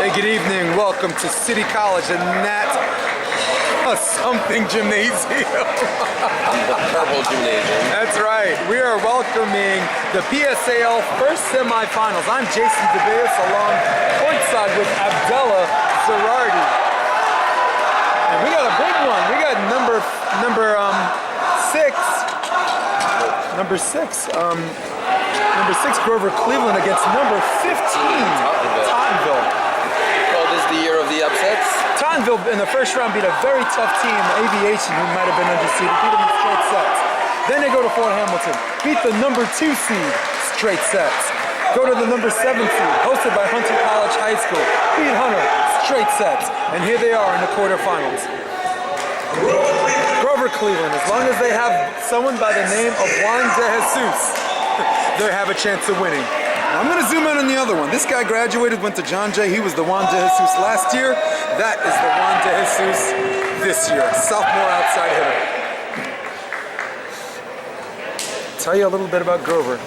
Hey, good evening. Welcome to City College and that something gymnasium. The purple gymnasium. That's right. We are welcoming the PSAL first semifinals. I'm Jason DeBeas along courtside with Abdullah Zerardi. And we got a big one. We got number six Grover Cleveland against number 15 Tottenville. Oh, this is the year of the upsets? Tottenville in the first round beat a very tough team, Aviation, who might have been undefeated, beat them in straight sets. Then they go to Fort Hamilton, beat the number 2 seed, straight sets. Go to the number 7 seed, hosted by Hunter College High School, beat Hunter, straight sets. And here they are in the quarterfinals. Grover Cleveland, as long as they have someone by the name of Juan De Jesus, they have a chance of winning. I'm going to zoom in on the other one. This guy graduated, went to John Jay. He was the Juan De Jesus last year. That is the Juan De Jesus this year. Sophomore outside hitter. Tell you a little bit about Grover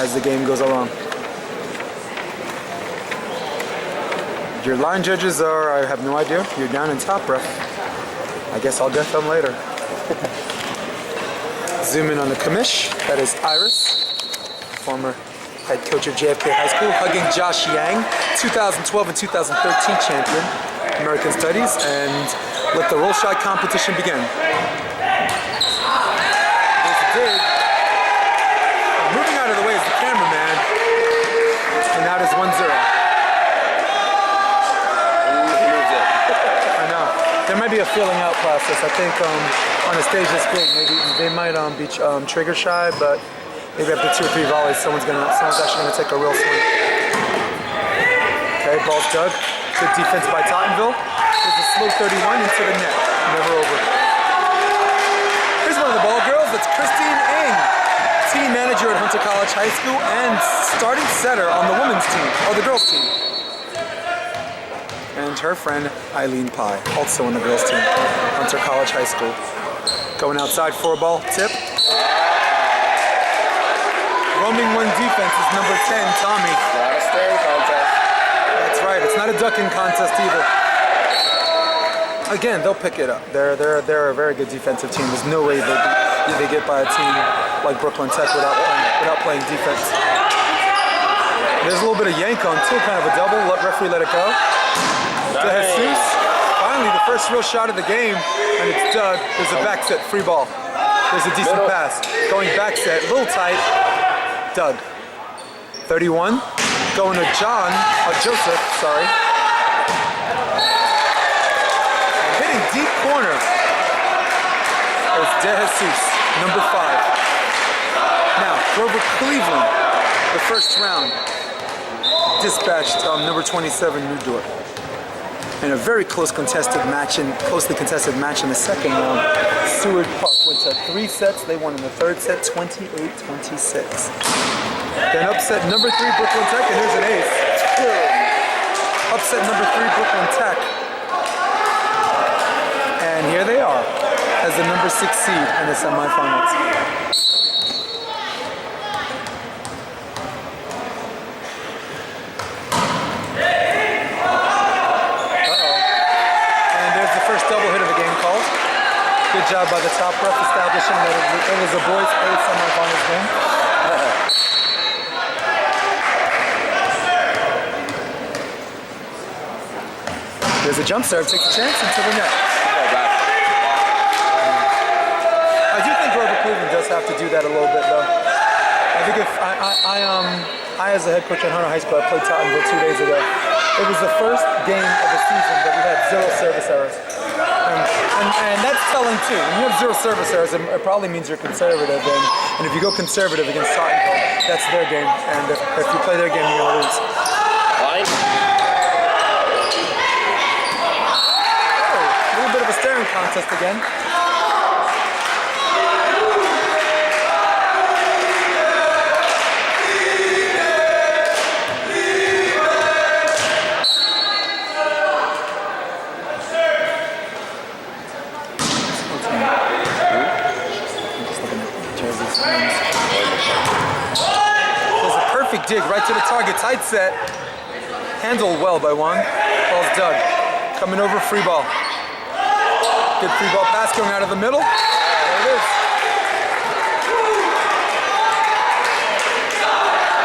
as the game goes along. Your line judges are, I have no idea. You're down in top, ref. I guess I'll get them later. Zoom in on the commish. That is Iris, former head coach of JFK High School, hugging Josh Yang, 2012 and 2013 champion, American Studies, and let the roll shot competition begin. There's a dig. Moving out of the way is the cameraman, and that is 1-0. I know. There might be a feeling out process. I think on a stage this big, maybe they might be trigger shy, but maybe after 2 or 3 volleys, someone's actually gonna take a real swing. Okay, ball's dug. Good defense by Tottenville. There's a slow 31 into the net. Never over. Here's one of the ball girls. That's Christine Ng, team manager at Hunter College High School and starting setter on the women's team, or the girls team. And her friend Eileen Pye, also on the girls team, Hunter College High School. Going outside for a ball, tip. Roaming one defense is number 10, Tommy. Not a staring contest. That's right, it's not a ducking contest either. Again, they'll pick it up. They're a very good defensive team. There's no way they get by a team like Brooklyn Tech without playing defense. There's a little bit of yank on too, kind of a double. Referee let it go. De Jesus, finally the first real shot of the game, and it's dug. There's a back set, free ball. There's a decent pass. Going back set, a little tight. Doug. 31. Going to Joseph, sorry. And hitting deep corner is De Jesus, number 5. Now, Grover Cleveland, the first round, dispatched number 27, Newdorf. In a very closely contested match in the second round, Seward Park went to 3 sets. They won in the third set, 28-26. Then upset number 3 Brooklyn Tech, and here's an ace. Upset number 3 Brooklyn Tech. And here they are as the number 6 seed in the semifinals. Double hit of the game called. Good job by the top ref establishing that it was a boys' play semifinals game. There's a jump serve, takes a chance into the net. I do think Grover Cleveland does have to do that a little bit though. I think if I as a head coach at Hunter High School, I played Tottenville 2 days ago. It was the first game of the season that we had 0 service errors. And that's telling too. When you have 0 service errors, it probably means you're conservative. And if you go conservative against Tottenville, that's their game. And if you play their game, you're going to lose. Line. Oh, a little bit of a staring contest again. There's a perfect dig right to the target, tight set. Handled well by Juan. ball's Doug. Coming over, free ball. Good free ball pass going out of the middle. There it is.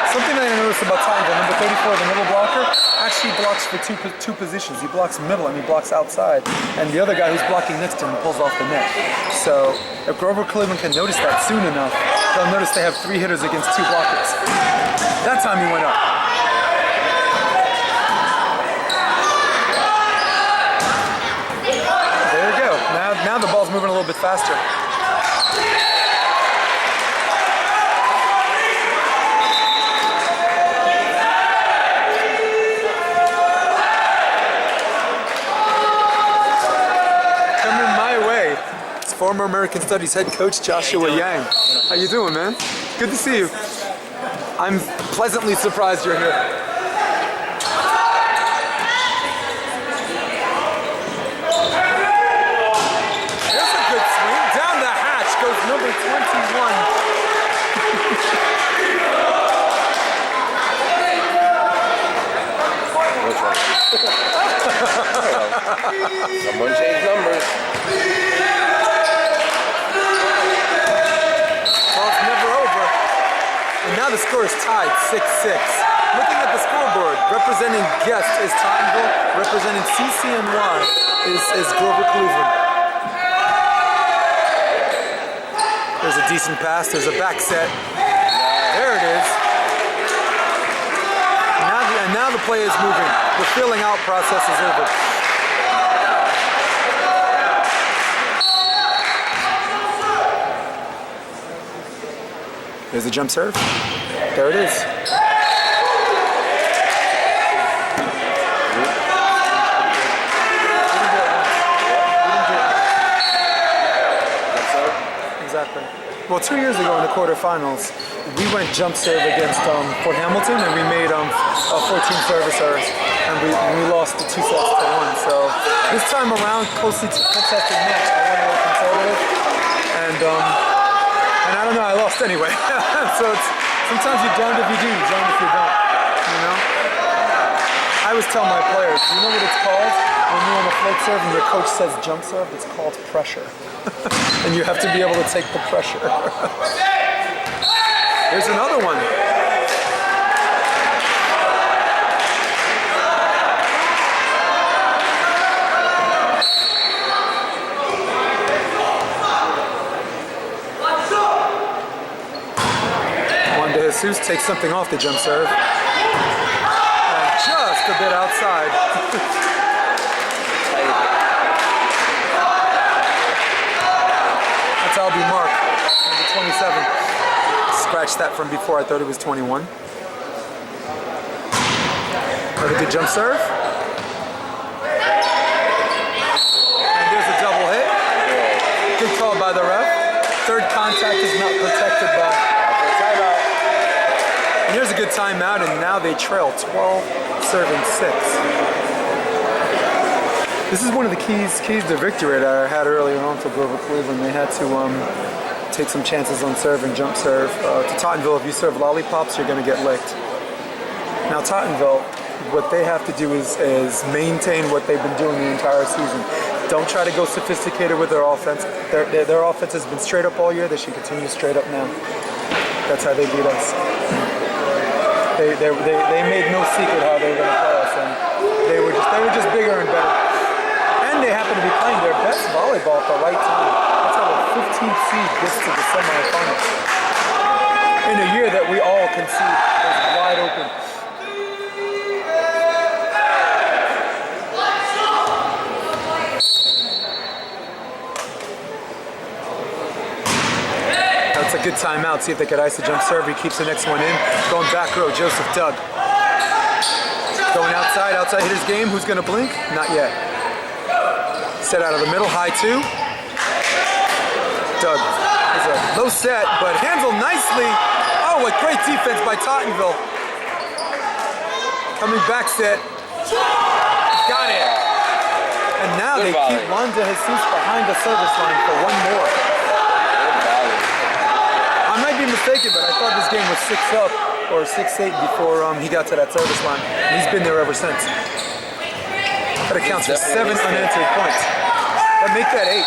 Something that I noticed about Tottenville, number 34, the middle blocker, actually blocks for two positions. He blocks middle and he blocks outside. And the other guy who's blocking next to him pulls off the net. So if Grover Cleveland can notice that soon enough, they'll notice they have 3 hitters against 2 blockers. That time he went up. There you go. Now the ball's moving a little bit faster. Former American Studies head coach Joshua Yang. How you doing, man? Good to see you. I'm pleasantly surprised you're here. There's a good swing. Down the hatch goes number 21. Someone changed numbers. And now the score is tied 6-6. Looking at the scoreboard, representing Guest is Tottenville, representing CCNY is Grover Cleveland. There's a decent pass, there's a back set. There it is. And now the play is moving. The filling out process is over. There's a jump serve. There it is. Exactly. Well, 2 years ago in the quarterfinals, we went jump serve against Fort Hamilton, and we made a 14 service errors, and we lost the 2 sets to 1. So this time around, closely contested match, I went a little conservative, and I don't know, I lost anyway. So sometimes you're darned if you do, you're darned if you don't, you know? I always tell my players, you know what it's called? When you're on a float serve and your coach says jump serve, it's called pressure. And you have to be able to take the pressure. Here's another one. Jesus takes something off the jump serve. And just a bit outside. That's Albie Mark, number 27. Scratched that from before, I thought it was 21. Another good jump serve. And there's a double hit. Good call by the ref. Third contact is not protected by. And here's a good timeout, and now they trail 12, serving 6. This is one of the keys to victory that I had earlier on for Grover Cleveland. They had to take some chances on serve and jump serve. To Tottenville, if you serve lollipops, you're going to get licked. Now Tottenville, what they have to do is maintain what they've been doing the entire season. Don't try to go sophisticated with their offense. Their offense has been straight up all year. They should continue straight up now. That's how they beat us. They made no secret how they were going to play us, and they were just bigger and better. And they happen to be playing their best volleyball at the right time. That's how a 15th seed gets to the semifinals. In a year that we all concede is wide open. That's a good timeout. See if they could ice the jump serve. He keeps the next one in. Going back row, Joseph Doug. Going outside hitter's game. Who's going to blink? Not yet. Set out of the middle, high 2. Doug. It's a low set, but handled nicely. Oh, a great defense by Tottenville. Coming back set. Got it. And now they keep Juan de Jesus behind the service line for one more. I might be mistaken, but I thought this game was 6-up or 6-8 before he got to that service line. And he's been there ever since. That accounts for 7 unanswered points. That make that 8.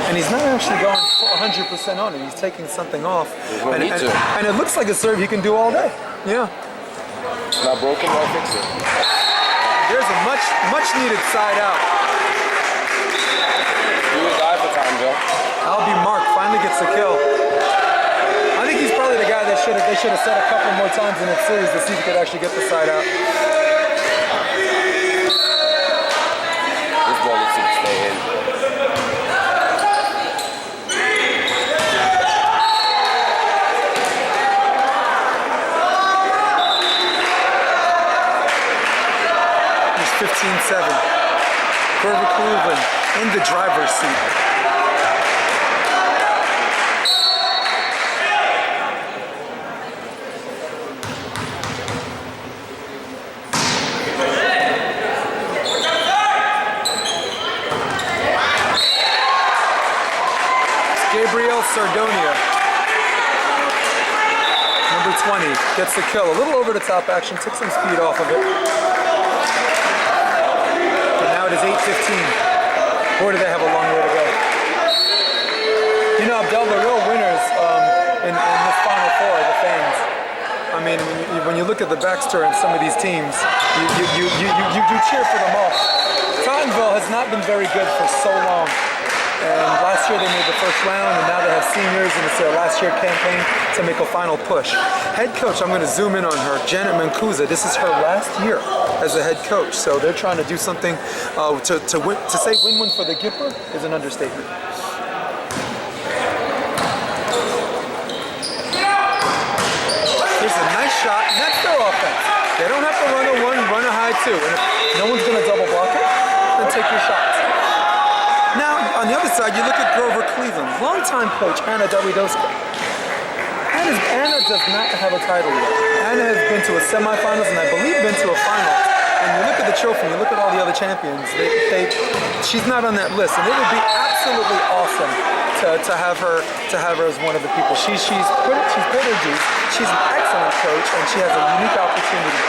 And he's not actually going 100% on it. He's taking something off. And it looks like a serve he can do all day. Yeah. It's not broken, I'll fix it. There's a much needed side out. He was eye for Tottenville. Albie Mark finally gets the kill. I think he's probably the guy they should have set a couple more times in the series to see if he could actually get the side out. This ball needs to stay in. He's 15-7. Grover Cleveland in the driver's seat. Sardonia, number 20, gets the kill. A little over the top action, took some speed off of it. And now it is 8:15. Boy, do they have a long way to go. You know, Abdel, the real winners in this Final Four are the fans. I mean, when you look at the backstory in some of these teams, you cheer for them all. Tottenville has not been very good for so long. And last year they made the first round, and now they have seniors, and it's their last year campaign to make a final push. Head coach, I'm going to zoom in on her, Janet Mancuso. This is her last year as a head coach, so they're trying to do something to say win-win for the Gipper is an understatement. Here's a nice shot, and that's their offense. They don't have to run a 1, run a high 2, and if no one's going to double block it, then take your shots. Now, on the other side, you look at Grover Cleveland, longtime coach Anna Dawidoska. Anna does not have a title yet. Anna has been to a semifinals and I believe been to a final. And you look at the trophy, you look at all the other champions, she's not on that list. And it would be absolutely awesome to have her as one of the people. She's paid her dues. She's an excellent coach and she has a unique opportunity.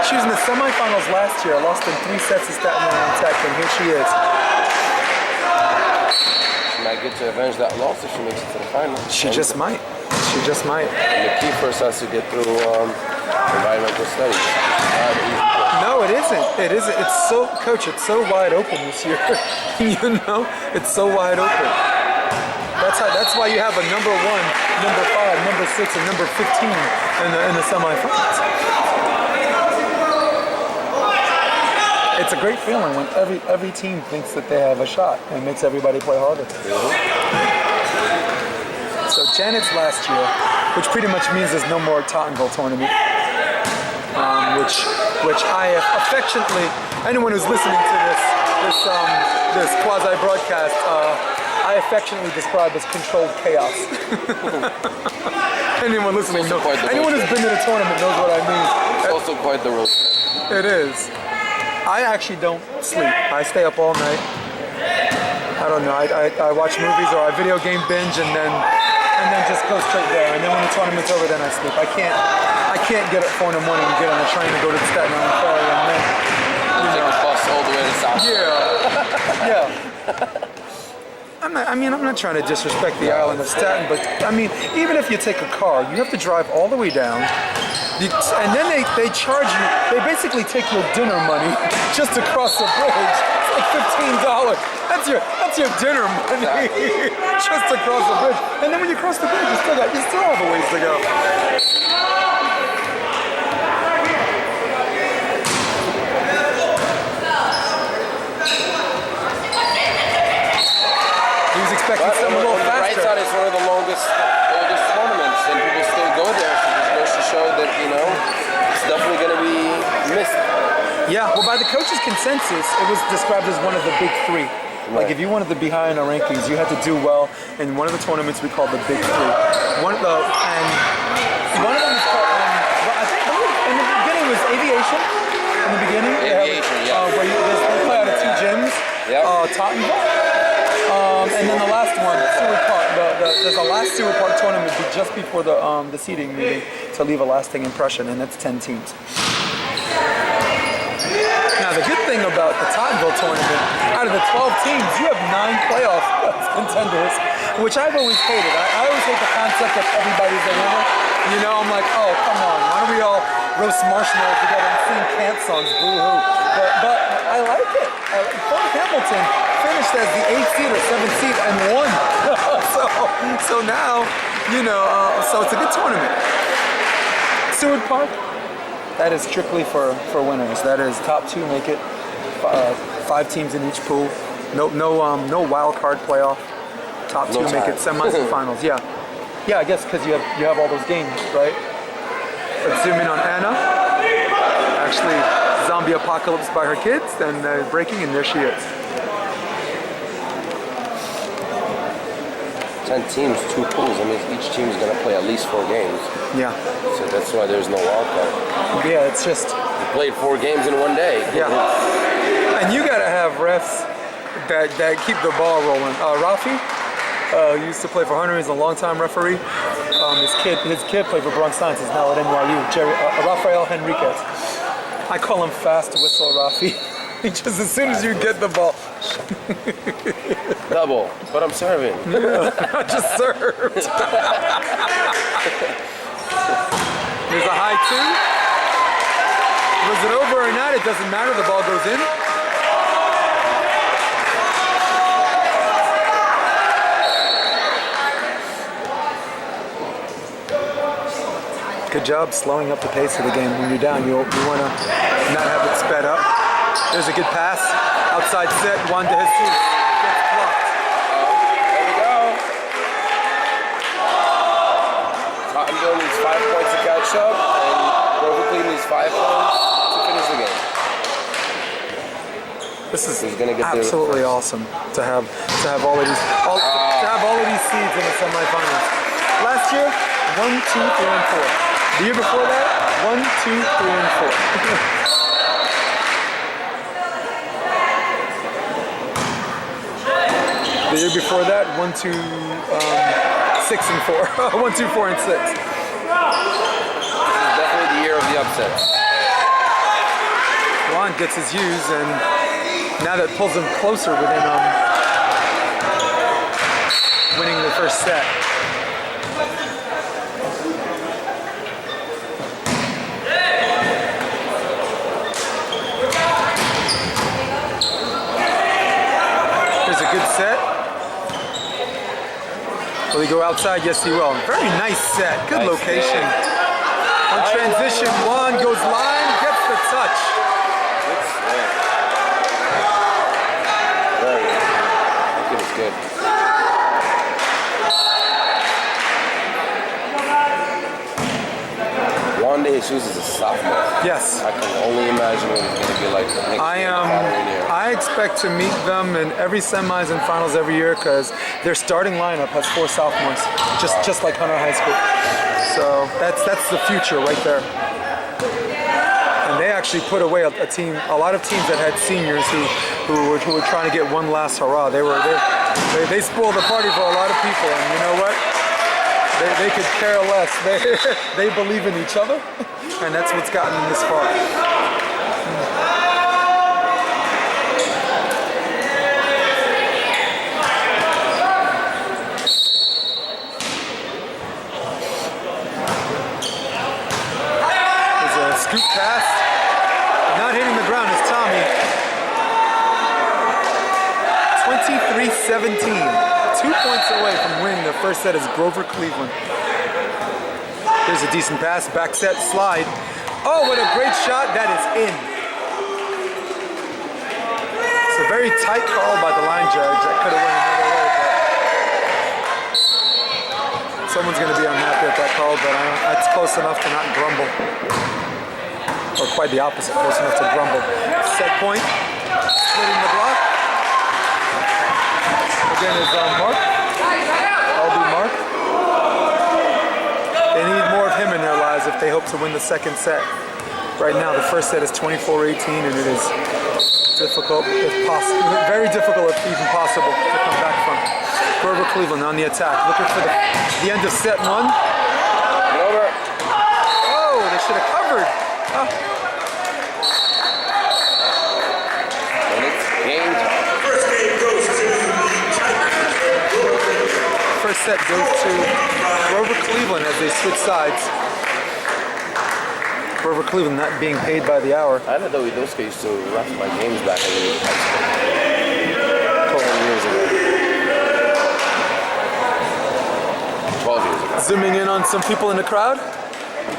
She was in the semifinals last year, lost in 3 sets to Staten Island Tech, and here she is. Might get to avenge that loss if she makes it to the final. She just might. She just might. And the key for us has to get through environmental studies. No, it isn't. It isn't. It's so, Coach, it's so wide open this year. You know, it's so wide open. That's why you have a number 1, number 5, number 6, and number 15 in the semifinals. It's a great feeling when every team thinks that they have a shot and it makes everybody play harder. So Janet's last year, which pretty much means there's no more Tottenville tournament, which I affectionately, anyone who's listening to this quasi broadcast, I affectionately describe as controlled chaos. Anyone listening knows. Anyone who's been to the tournament knows what I mean. It's also quite the road. It is. I actually don't sleep. I stay up all night. I don't know. I watch movies or I video game binge and then just go straight there. And then when the tournament's over, then I sleep. I can't get up 4 in the morning and get on a train and go to the Staten Island Ferry and then take a bus all the way to South. Yeah. I'm not trying to disrespect the island of Staten, but I mean, even if you take a car, you have to drive all the way down. And then they charge you, they basically take your dinner money just to cross the bridge. It's like $15. That's your dinner money just to cross the bridge. And then when you cross the bridge, you still have a ways to go. He was expecting something a little faster. The right side is one of the oldest tournaments, and people still go there. So just goes to show that, you know, it's definitely going to be missed. Yeah, well, by the coaches' consensus, it was described as one of the big 3. Right. Like, if you wanted to be high in our rankings, you had to do well in one of the tournaments we call the big 3. One of them is called, I think in the beginning was aviation. In the beginning, aviation, where they play out of 2 gyms. Yep. Tottenville. And then the last one, Seward Park. There's a last Seward Park tournament just before the seeding meeting to leave a lasting impression, and that's 10 teams. Now the good thing about the Tottenville tournament, out of the 12 teams, you have 9 playoff contenders, which I've always hated. I always hate the concept that everybody's a winner. You know, I'm like, oh, come on, why don't we all roast marshmallows together and sing camp songs, boo-hoo. But I like it. Fort Hamilton finished as the 8th seed or 7th seed and won. so now, you know, so it's a good tournament. Seward Park, that is strictly for winners. That is top 2 make it, 5 teams in each pool. No wild card playoff. Top 2 make it semis and finals. Yeah, I guess because you have all those games, right? Let's zoom in on Anna. Actually, zombie apocalypse by her kids, and breaking, and there she is. 10 teams, 2 pools. I mean, each team is going to play at least 4 games. Yeah. So that's why there's no wild card. Yeah, it's just... You played 4 games in one day. Yeah. And you got to have refs that keep the ball rolling. Rafi used to play for Hunter. He's a longtime referee. His kid played for Bronx Science. He's now at NYU. Rafael Henriquez. I call him Fast Whistle Rafi. Just as soon as you get the ball. Double, but I'm serving. I just served. There's a high 2. Was it over or not? It doesn't matter. The ball goes in. Good job slowing up the pace of the game. When you're down, you want to not have it sped up. There's a good pass. Outside set, Juan de Jesus gets blocked. There we go. Tottenville needs 5 points to catch up, and Brooklyn needs 5 points to finish the game. This is gonna get absolutely awesome to have all of these seeds in the semifinals. Last year, 1, 2, 3, and 4. The year before that, 1, 2, 3, and 4. The year before that, 1, 2, 6, and 4. 1, 2, 4, and 6. This is definitely the year of the upsets. Juan gets his use, and now that pulls him closer within winning the first set. There's a good set. Will he go outside? Yes, he will. Very nice set. Good location. On transition, Juan goes line, gets the touch. Good set. Very good. I think it's good. Juan de Jesus is a sophomore. Yes. I can only imagine what it's going to be like next year. I expect to meet them in every semis and finals every year because their starting lineup has 4 sophomores, just like Hunter High School. So that's the future right there. And they actually put away a lot of teams that had seniors who were trying to get one last hurrah. They spoiled the party for a lot of people, and you know what? They could care less. They believe in each other, and that's what's gotten them this far. There's a scoop pass. Not hitting the ground is Tommy. 23-17. 2 points away from winning the first set is Grover Cleveland. There's a decent pass, back set, slide. Oh, what a great shot, that is in. It's a very tight call by the line judge. That could have went another way, but someone's going to be unhappy at that call, but it's close enough to not grumble. Or quite the opposite, close enough to grumble. Set point, splitting the block. Again is Mark. LB Mark. They need more of him in their lives if they hope to win the second set. Right now, the first set is 24-18, and it is difficult, if possible, very difficult, if even possible, to come back from. Grover Cleveland on the attack, looking for the end of set 1. Over. Oh, they should have covered. Oh. And it's game time. First set goes to Grover Cleveland as they switch sides. Grover Cleveland not being paid by the hour. I didn't know those guys used to ref my games back in high school. 12 years ago. 12 years ago. Zooming in on some people in the crowd.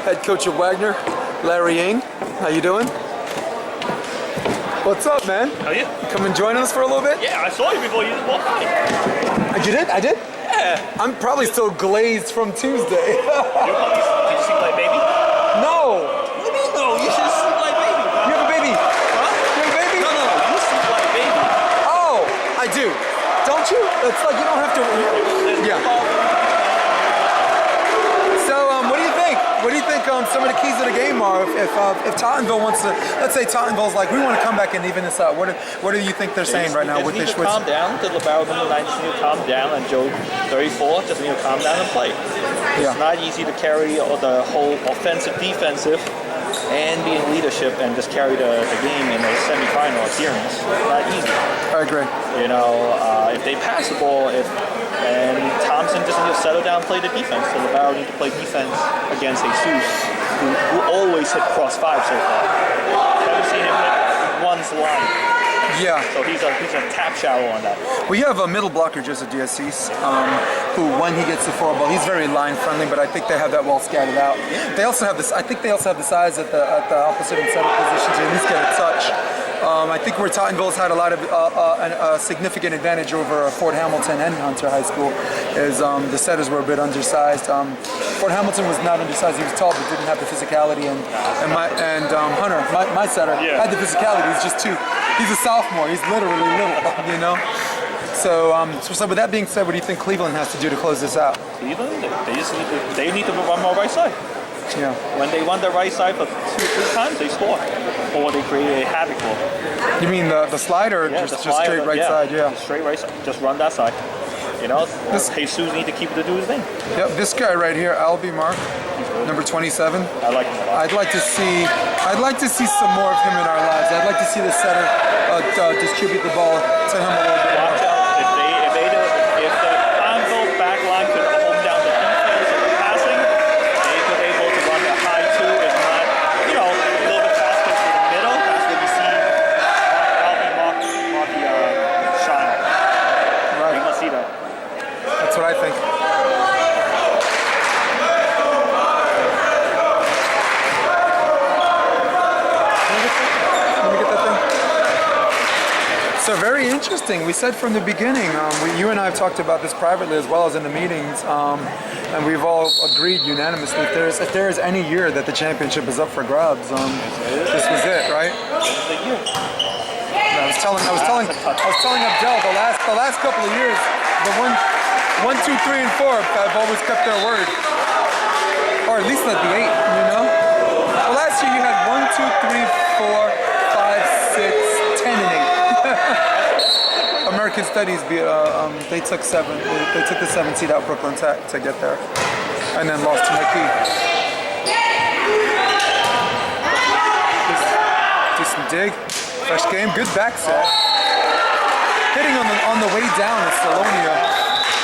Head coach of Wagner, Larry Yang. How you doing? What's up, man? How are you? Come and join us for a little bit? Yeah, I saw you before you walked by. You did? I did? Yeah. I'm probably still glazed from Tuesday. Did you sleep like baby? No! What do you mean no? You should sleep like baby. You have a baby? Huh? You have a baby? No, you sleep like baby. Oh, I do. Don't you? It's like you don't have to. Yeah. So, what do you think? What do you think some of the keys of the game are? If Tottenville wants to, let's say Tottenville's like, we want to come back and even this out. What do you think they're saying right now? They With need this, to calm down. The libero number 9 just need to calm down, and Joe 34 just need to calm down and play. Yeah. It's not easy to carry the whole offensive, defensive, and be in leadership and just carry the game in a semifinal appearance. It's not easy. I agree. You know, if they pass the ball, and Thompson just needs to settle down and play the defense. So libero need to play defense against Jesus, who always hit cross 5 so far. Haven't seen him hit one's line. Yeah. So he's a tap shower on that. We have a middle blocker, Joseph Diassis, who, when he gets the forward ball, he's very line friendly, but I think they have that well scattered out. They also have this. I think they also have the size at the opposite and setup position to at least get a touch. I think where Tottenville's had a lot of a significant advantage over Fort Hamilton and Hunter High School is the setters were a bit undersized. Fort Hamilton was not undersized; he was tall, but didn't have the physicality. And Hunter, my setter, had the physicality. He's just too. He's a sophomore. He's literally little, you know. So, so with that being said, what do you think Cleveland has to do to close this out? Cleveland, they need to run more right side. Yeah. When they run the right side for 2-3 times, they score, or they create a havoc ball. You mean the slide or just straight right side? Yeah. Straight right side. Just run that side. You know, Jesus need to keep to do his thing. Yep. This guy right here, Albie Mark, number 27. I like him a lot. I'd like to see some more of him in our lives. I'd like to see the setter distribute the ball to him a little bit more. Watch out. If the Tottenville back line could hold down the defense and the passing, they could be able to run the high 2, if not, you know, a little bit faster to the middle. That's when you see Marky shine. Right. You can see that. That's what I think. So very interesting. We said from the beginning, you and I have talked about this privately as well as in the meetings, and we've all agreed unanimously. If there is any year that the championship is up for grabs, this was it, right? I was telling Abdel the last couple of years, the 1, 2, 3, and 4 have always kept their word, or at least not the 8. You know. Well, last year you had 1, 2, 3, 4, 5, 6, 10, and 8. American Studies, they took 7. They took the 7 seed out Brooklyn Tech to get there, and then lost to McKee. Decent dig, fresh game, good back set. Hitting on the way down is Salonia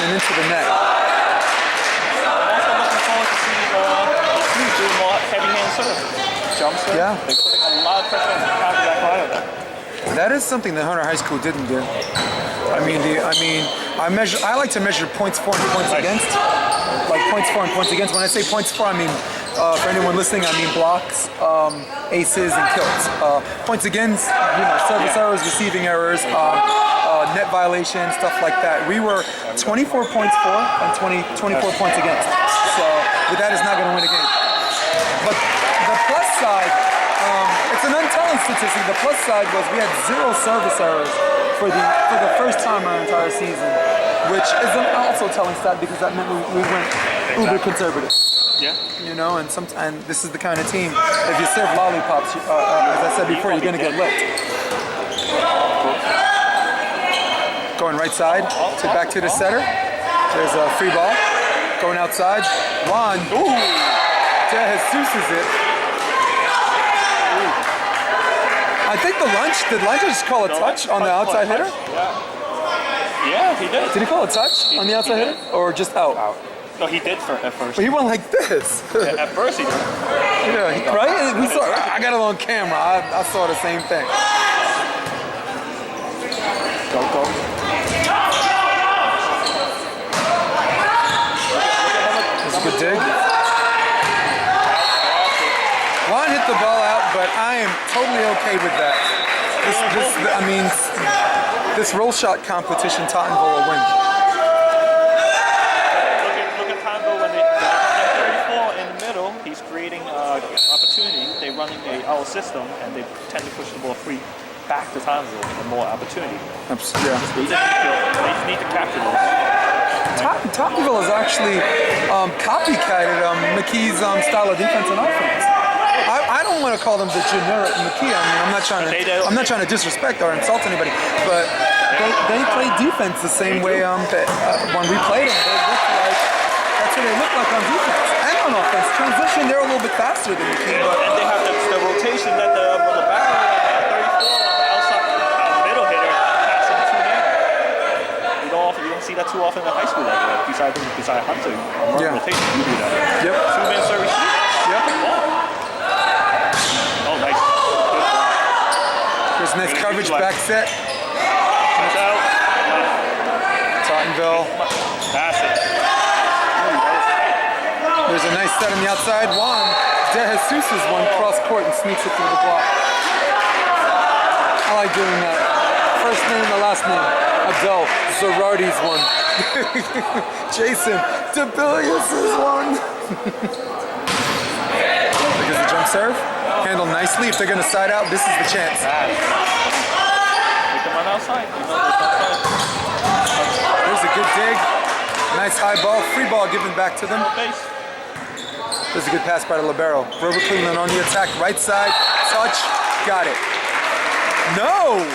and into the net. I'm also looking forward to see do more heavy hand serve. Jump serve. Yeah. They're putting a lot of pressure on the counter back line. That is something that Hunter High School didn't do. I like to measure points for and points against. Like points for and points against. When I say points for, I mean for anyone listening, I mean blocks, aces, and kills. Points against, service errors, receiving errors, net violations, stuff like that. We were 24 points for and 24 points against. So, but that is not going to win a game. But the plus side. It's an untelling statistic. The plus side was we had 0 service errors for the first time our entire season, which is an also telling stat because that meant we went uber conservative. Yeah. You know, and this is the kind of team. If you serve lollipops, as I said before, you're gonna get licked. Going right side, to back to the setter. There's a free ball. Going outside. Juan. Ooh! De Jesus is it. I think did Lancha just call a touch on the outside hitter? Yeah, he did. Did he call a touch on the outside hitter? Or just out? No, he did at first. But he went like this. At first he did. Yeah, right? We saw, I got it on camera. I saw the same thing. Go. That's a good dig. Juan hit the ball out, but I am totally okay with that. This roll shot competition, Tottenville will win. Look at Tottenville when they're 34 in the middle. He's creating opportunity. They're running our system, and they tend to push the ball free back to Tottenville for more opportunity. Yeah. They just need to capture this. Tottenville has actually copycatted McKee's style of defense and offense. I don't want to call them the generic McKee. I mean, I'm not trying to disrespect or insult anybody, but they play defense the same way when we played them. That's what they look like on defense and on offense. Transition, they're a little bit faster than McKee, but and they have the rotation that the barrel at 34 on the outside middle hitter passing two men. You don't see that too often in high school. Besides Hunter, rotation, you do that. Yep. Two men service. Yep. Oh, nice. There's nice coverage, back set. Tottenville. Pass it. There's a nice set on the outside. Juan De Jesus is one cross court and sneaks it through the block. I like doing that. First name and the last name. Abdel Zarardi's one. Jason Debilius is one. Because the jump serve. Handled nicely. If they're going to side out, this is the chance. Make them run outside. There's a good dig. Nice high ball. Free ball given back to them. There's a good pass by the libero. Grover Cleveland on the attack. Right side. Touch. Got it. No!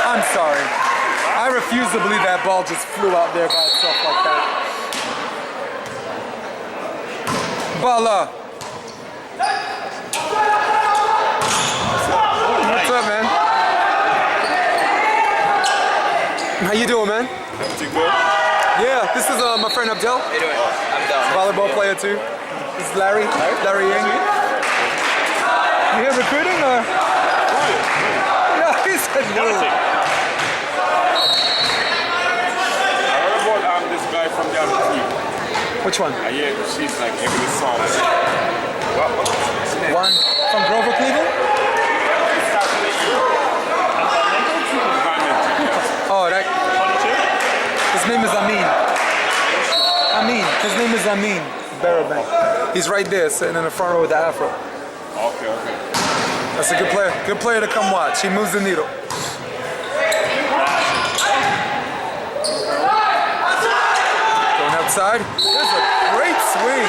I'm sorry. I refuse to believe that ball just flew out there by itself like that. Bala. What's up, man? How you doing, man? Too good? Yeah, this is my friend Abdel. How you doing? I'm down. Volleyball player too. This is Larry. Larry Yang. You here recruiting or? Yeah, he said no. I heard about this guy from the other team. Which one? I hear she's like heavily songs. What's his name? One from Grover Cleveland? Oh, that. His name is Amin. His name is Amin Barabank. He's right there, sitting in the front row with the afro. Okay. That's a good player. Good player to come watch. He moves the needle. Going outside. There's a great swing.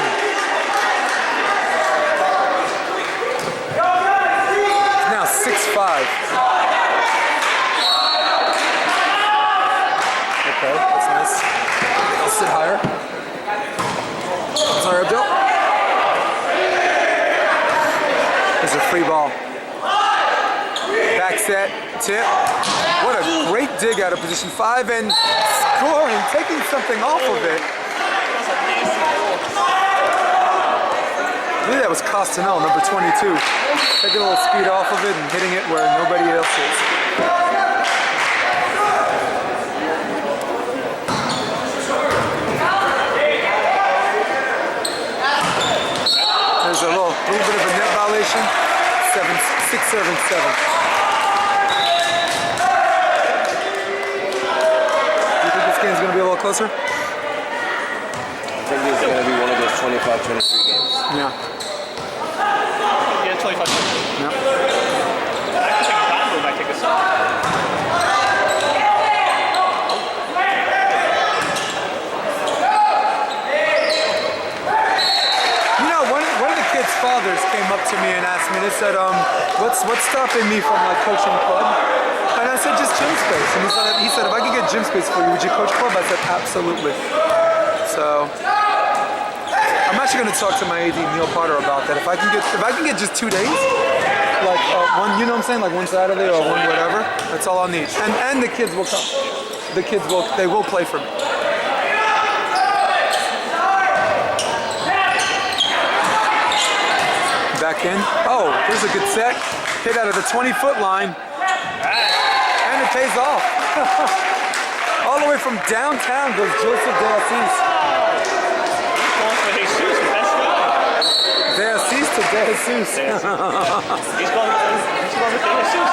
He's now 6'5". Okay, that's nice. I'll sit higher. Sorry, Abdel. There's a free ball. Back set, tip. What a great dig out of position 5 and scoring, taking something off of it. I believe that was Costanel, number 22. Taking a little speed off of it and hitting it where nobody else is. There's a little bit of a net violation. 6-7-7. Do you think this game's going to be a little closer? I think this is going to be one of those 25-23 games. Yeah. Yeah, 25. Yeah. I think Tottenville might take a shot. You know, one of the kids' fathers came up up to me and asked me, they said, what's stopping me from like coaching club? And I said, just gym space. And he said, if I could get gym space for you, would you coach club? I said, absolutely. So I'm actually going to talk to my AD Neil Potter about that. If I can get just 2 days, like one, you know what I'm saying, like one Saturday or one whatever, that's all I'll need. And the kids will come. They will play for me. Back in. Oh, here's a good set. Hit out of the 20-foot line. And it pays off. All the way from downtown goes Joseph De Assis. De Assis to De Jesus. He's going with De Jesus.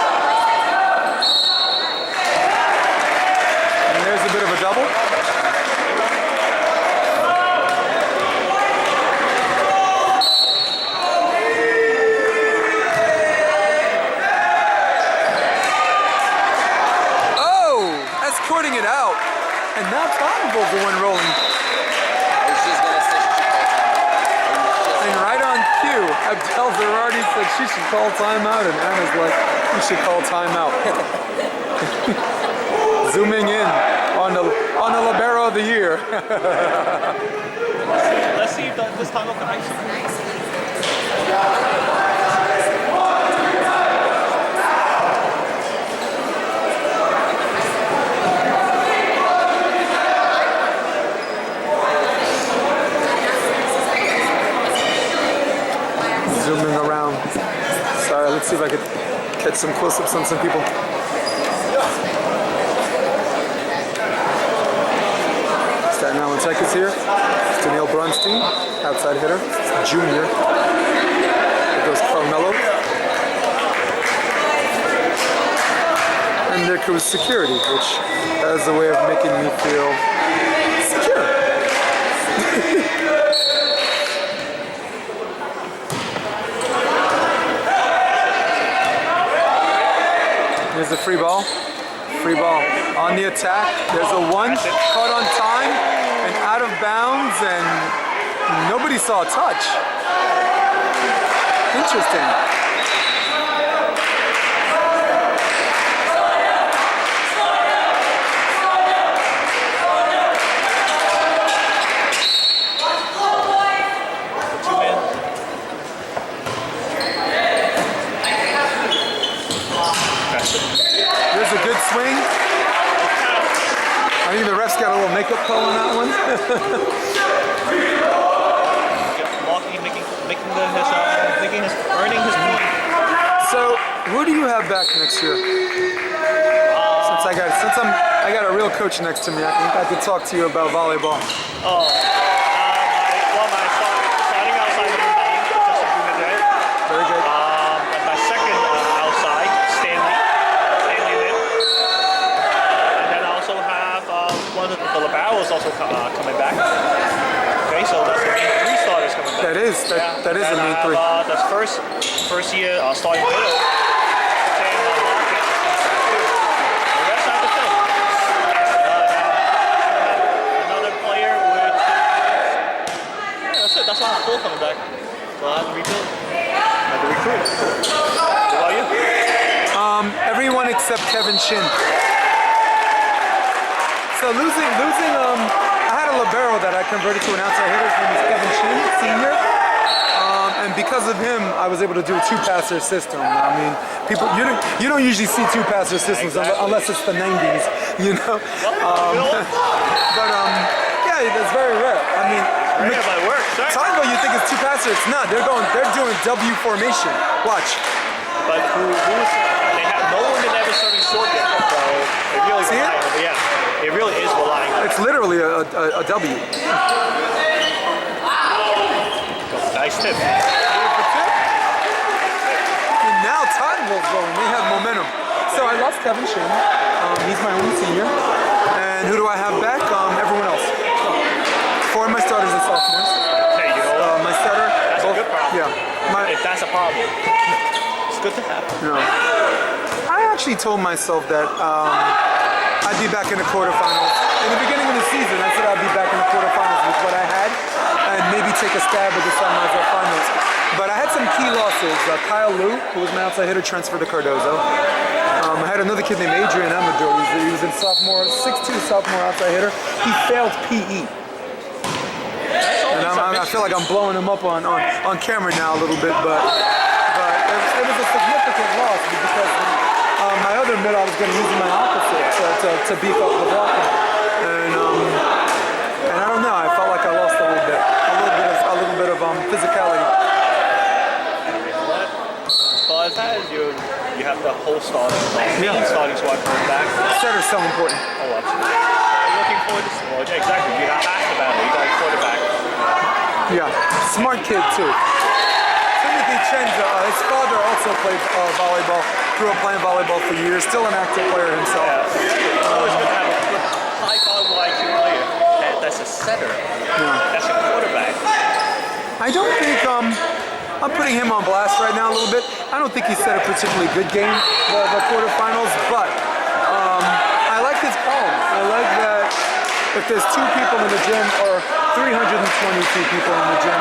And there's a bit of a double. Escorting it out, and now Tottenville's the one rolling. I was just gonna say she should call And right on cue, Abdel Zerardi said she should call timeout, and Anna's like, you should call timeout. Zooming in on the libero of the year. Let's see if this time will connect. Zooming around. Sorry, let's see if I could catch some close-ups on some people. Staten Island Tech is here. It's Danielle Brunstein, outside hitter, junior. There goes Carmelo. And there goes security, which has a way of making me feel secure. Here's a free ball. Free ball on the attack. There's a one caught on time and out of bounds, and nobody saw a touch. Interesting. There's a good swing. I think the ref's got a little makeup call on that one. Earning his point. So, who do you have back next year? Since I got a real coach next to me, I can talk to you about volleyball. Oh, my starting outside number 9, Justin Bumedre. Very good. And my second outside, Stanley Lin. And then I also have one of the liberos also coming back. Okay, so that's the main 3 starters coming back. That is the main 3. That's first year starting middle. That's why I'm full coming back. So I have to rebuild. I have to recruit. What about you? Everyone except Kevin Shin. So losing. I had a libero that I converted to an outside hitter. His name is Kevin Shin, senior. And because of him, I was able to do a 2-passer system. I mean, people, you don't usually see 2-passer systems unless it's the 90s, you know. Yeah, that's very rare. I mean. But it works, right? Tottenville, you think it's 2-passer? It's not. They're doing W formation. Watch. But they have no one that ever serving short yet. So it really See it? Yeah, it really is relying on. It's literally a W. Nice tip. And now Tottenville's going. They have momentum. So I lost Kevin Shin. He's my only senior. And who do I have back? Everyone else. 4 of my starters are sophomores. Hey, you know what? My starter. That's a good problem. Yeah. If that's a problem, it's good to have. No. I actually told myself that I'd be back in the quarterfinals. In the beginning of the season, I said I'd be back in the quarterfinals with what I had. and maybe take a stab at the Semifinal finals. But I had some key losses. Kyle Liu, who was my outside hitter, transferred to Cardozo. I had another kid named Adrian Amador. He was a sophomore, 6'2" sophomore outside hitter. He failed PE. And I feel like I'm blowing him up on camera now a little bit, but it was a significant loss because my other mid I was going to use my opposite to beef up the blocking. And I don't know, I felt like I lost a little bit of physicality. Well, as that is, you have the whole starting squad coming back. Setter's so important. Oh, absolutely. Looking forward to well, exactly. You got half the battle. You got a quarterback. Yeah, smart kid too. Timothy Chenza, his father also played volleyball. Grew up playing volleyball for years. Still an active player himself. Yeah. It's always good to have a high volleyball IQ player. That's a setter. Yeah. That's a quarterback. I don't think I'm putting him on blast right now a little bit. I don't think he set a particularly good game, the quarterfinals, but I like his call. I like that if there's 2 people in the gym or 322 people in the gym,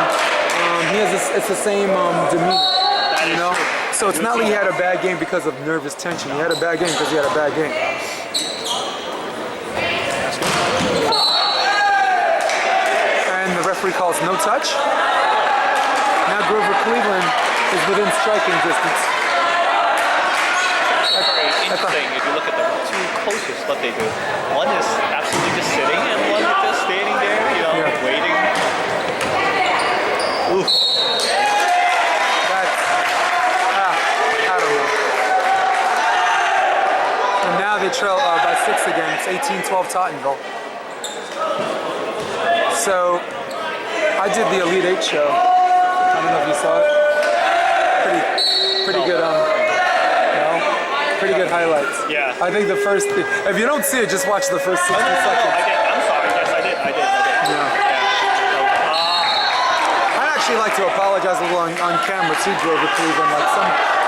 it's the same demeanor, you know? So it's not like he had a bad game because of nervous tension. He had a bad game because he had a bad game. And the referee calls no touch. Now Grover Cleveland is within striking distance. That's very interesting if you look at the 2 closest what they do. One is absolutely just sitting and one is just standing there, waiting. Oof. I don't know. And now they trail by 6 again. It's 18-12 Tottenville. So I did the Elite 8 show. I don't know if you saw it. Pretty good. Pretty good highlights. Yeah. I think the first. If you don't see it, just watch the first 60 seconds. I'm sorry. Yes, I did. Yeah. I'd actually like to apologize a little on camera too, Grover Cleveland.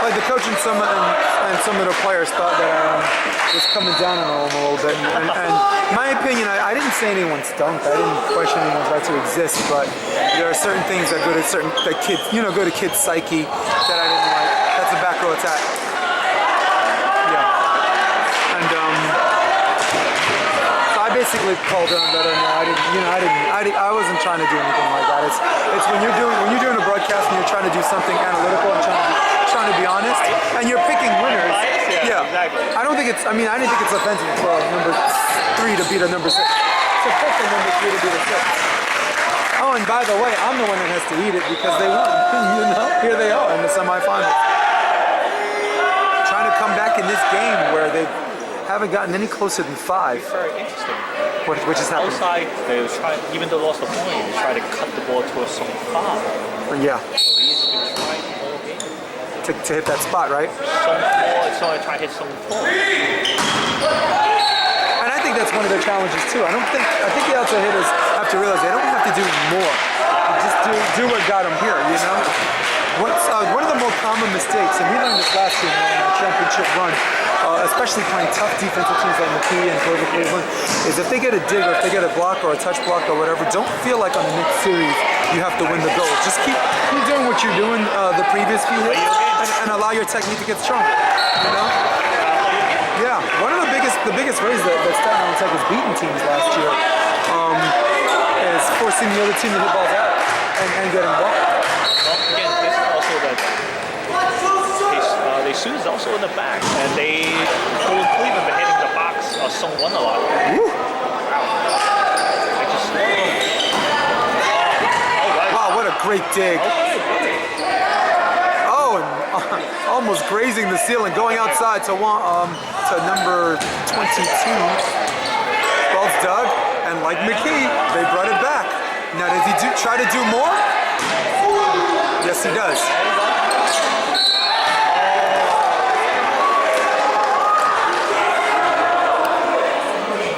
Like the coach and some of the players thought that I was coming down on them a little bit. And my opinion, I didn't say anyone stunk. I didn't question anyone's right to exist. But there are certain things that go to kids' psyche that I didn't like. That's a back row attack. Yeah. And so I basically called them that I wasn't trying to do anything like that. It's when you're doing a broadcast and you're trying to do something analytical and trying to be honest, and you're picking winners. Yeah, exactly. I didn't think it's offensive for number 3 to beat a number 6. To pick a number 3 to beat a 6. Oh, and by the way, I'm the one that has to eat it because they won. Here they are in the semifinals. Trying to come back in this game where they haven't gotten any closer than 5. Very interesting. Which is happening. Outside, they try, even though they lost the point, they try to cut the ball to a song 5. Yeah. So he's been trying the whole game. To hit that spot, right? Song 4, so I try to hit song 4. And I think that's one of their challenges too. I think the outside hitters have to realize they don't have to do more. Just do what got them here, you know? One of the more common mistakes, and we learned this last year in our championship run, especially playing tough defensive teams like McKee and Grover Cleveland, is if they get a dig or if they get a block or a touch block or whatever, don't feel like on the next series you have to win the goal. Just keep doing what you're doing the previous few hits and allow your technique to get stronger, you know? Yeah, one of the biggest ways that Staten Island Tech has beaten teams last year is forcing the other team to hit balls out and getting balls. Well, again, this is also that they Sue's also in the back, and they Brooklyn Cleveland been hitting the box song 1 a lot. Woo. Wow, what a great dig. Oh, and almost grazing the ceiling, going outside to number 22. Ball's dug, and like McKee, they brought it back. Now, does he try to do more? Yes, he does.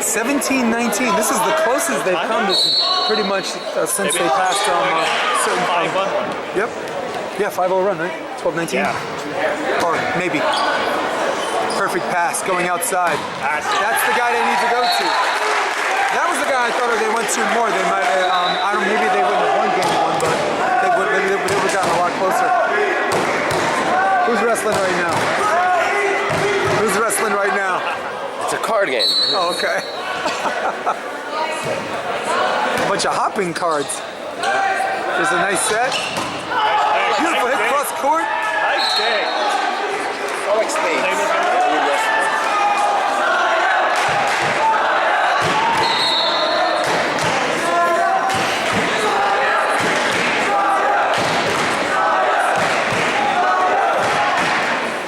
17-19. This is the closest they've come pretty much since they passed certain 5-1. Yep. Yeah, 5-0 run, right? 12-19. Yeah. Or maybe. Perfect pass going outside. That's the guy they need to go to. That was the guy I thought if they went 2 more, they might. Maybe they wouldn't have won game again. Oh, okay. A bunch of hopping cards. There's a nice set. Beautiful hit cross court. Nice day. I like spades.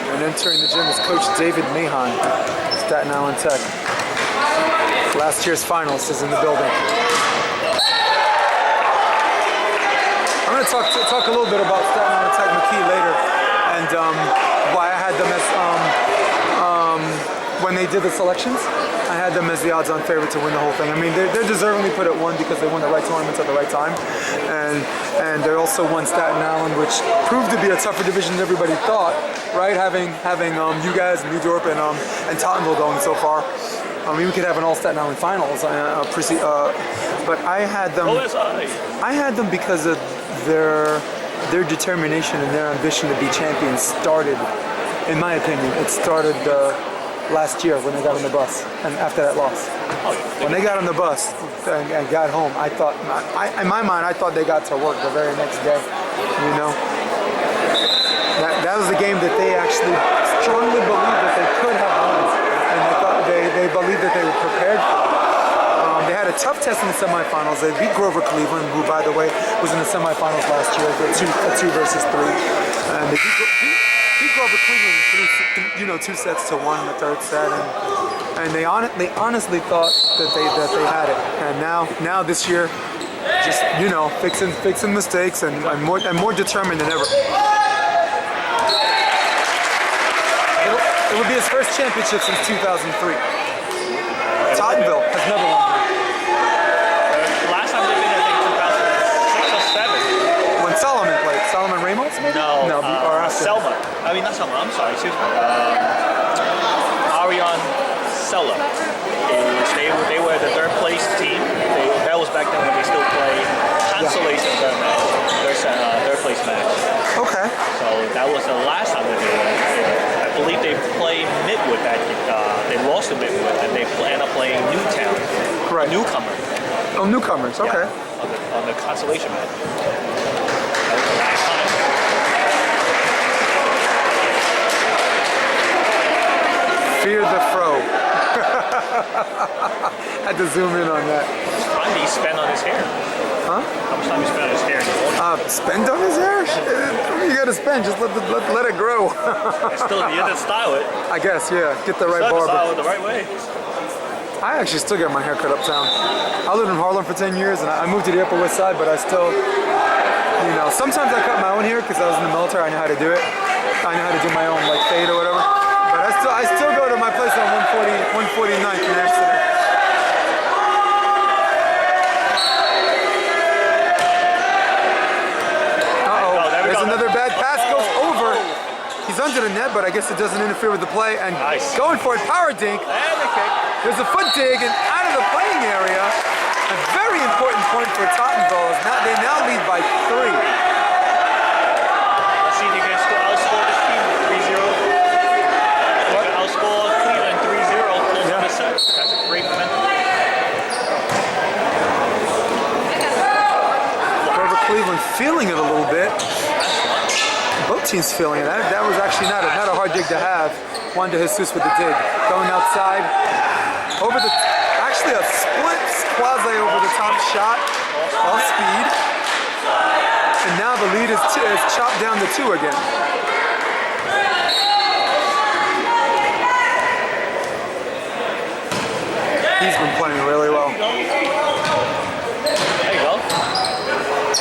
And entering the gym is Coach David Mahon, Staten Island Tech. Last year's finalist is in the building. I'm going to talk a little bit about Staten Island Tech McKee later, and why I had them as when they did the selections, I had them as the odds-on favorite to win the whole thing. I mean, they're deservingly put at one because they won the right tournaments at the right time, and they also won Staten Island, which proved to be a tougher division than everybody thought, right? Having you guys, New Dorp, and Tottenville going so far. I mean, we could have an all Staten Island finals, but I had them. I had them because of their determination and their ambition to be champions started, in my opinion, it started last year when they got on the bus and after that loss. When they got on the bus and got home, I thought, in my mind, I thought they got to work the very next day. You know, that was the game that they actually strongly believed that they could have won, and they thought they believed that they were prepared for it. They had a tough test in the semifinals. They beat Grover Cleveland, who, by the way, was in the semifinals last year. They a 2 versus 3, and they beat Grover Cleveland in 2 sets to 1 in the third set, and they honestly thought that they had it. And now this year, just fixing mistakes and more determined than ever. It would be his first championship since 2003. Tottenville has never won. Last time they did, I think, 2006 or 7. When Solomon played. Solomon Ramos, maybe? No, or after. Selma. I mean, not Selma, I'm sorry, excuse me. Arion Sella. They were the third place team. That was back then when they still played consolation tournament, third place match. Okay. So that was the last time that they won. I believe they played Midwood that they lost to Midwood, and they end up playing Newtown. Correct. Newcomer. Oh, newcomers. Okay. Yeah, on the consolation match. That was the last time. Fear the fro. Had to zoom in on that. How much time did he spend on his hair? Huh? How much time did he spend on his hair in the morning? Spend on his hair? You gotta spend. Just let it grow. Still, you had to style it. I guess, yeah. Get the right Style barber. it the right way. I actually still get my hair cut uptown. I lived in Harlem for 10 years, and I moved to the Upper West Side, but I still, sometimes I cut my own hair because I was in the military. I know how to do it. I know how to do my own fade or whatever. But I still go to my place on 149th in Amsterdam. There's another bad pass, goes over. He's under the net, but I guess it doesn't interfere with the play. And going for it, power dink. There's a foot dig and out of the playing area. A very important point for Tottenville. They now lead by 3. Let's see if you can outscore this team 3-0. What? Outscore Cleveland 3-0 close on the set. That's a great momentum. Grover Cleveland feeling it a little bit. Both teams feeling it. That was actually not a hard dig to have. Juan de Jesus with the dig. Going outside. Actually a split quasi over the top shot. Off speed. And now the lead is chopped down to 2 again. He's been playing really well. There you go.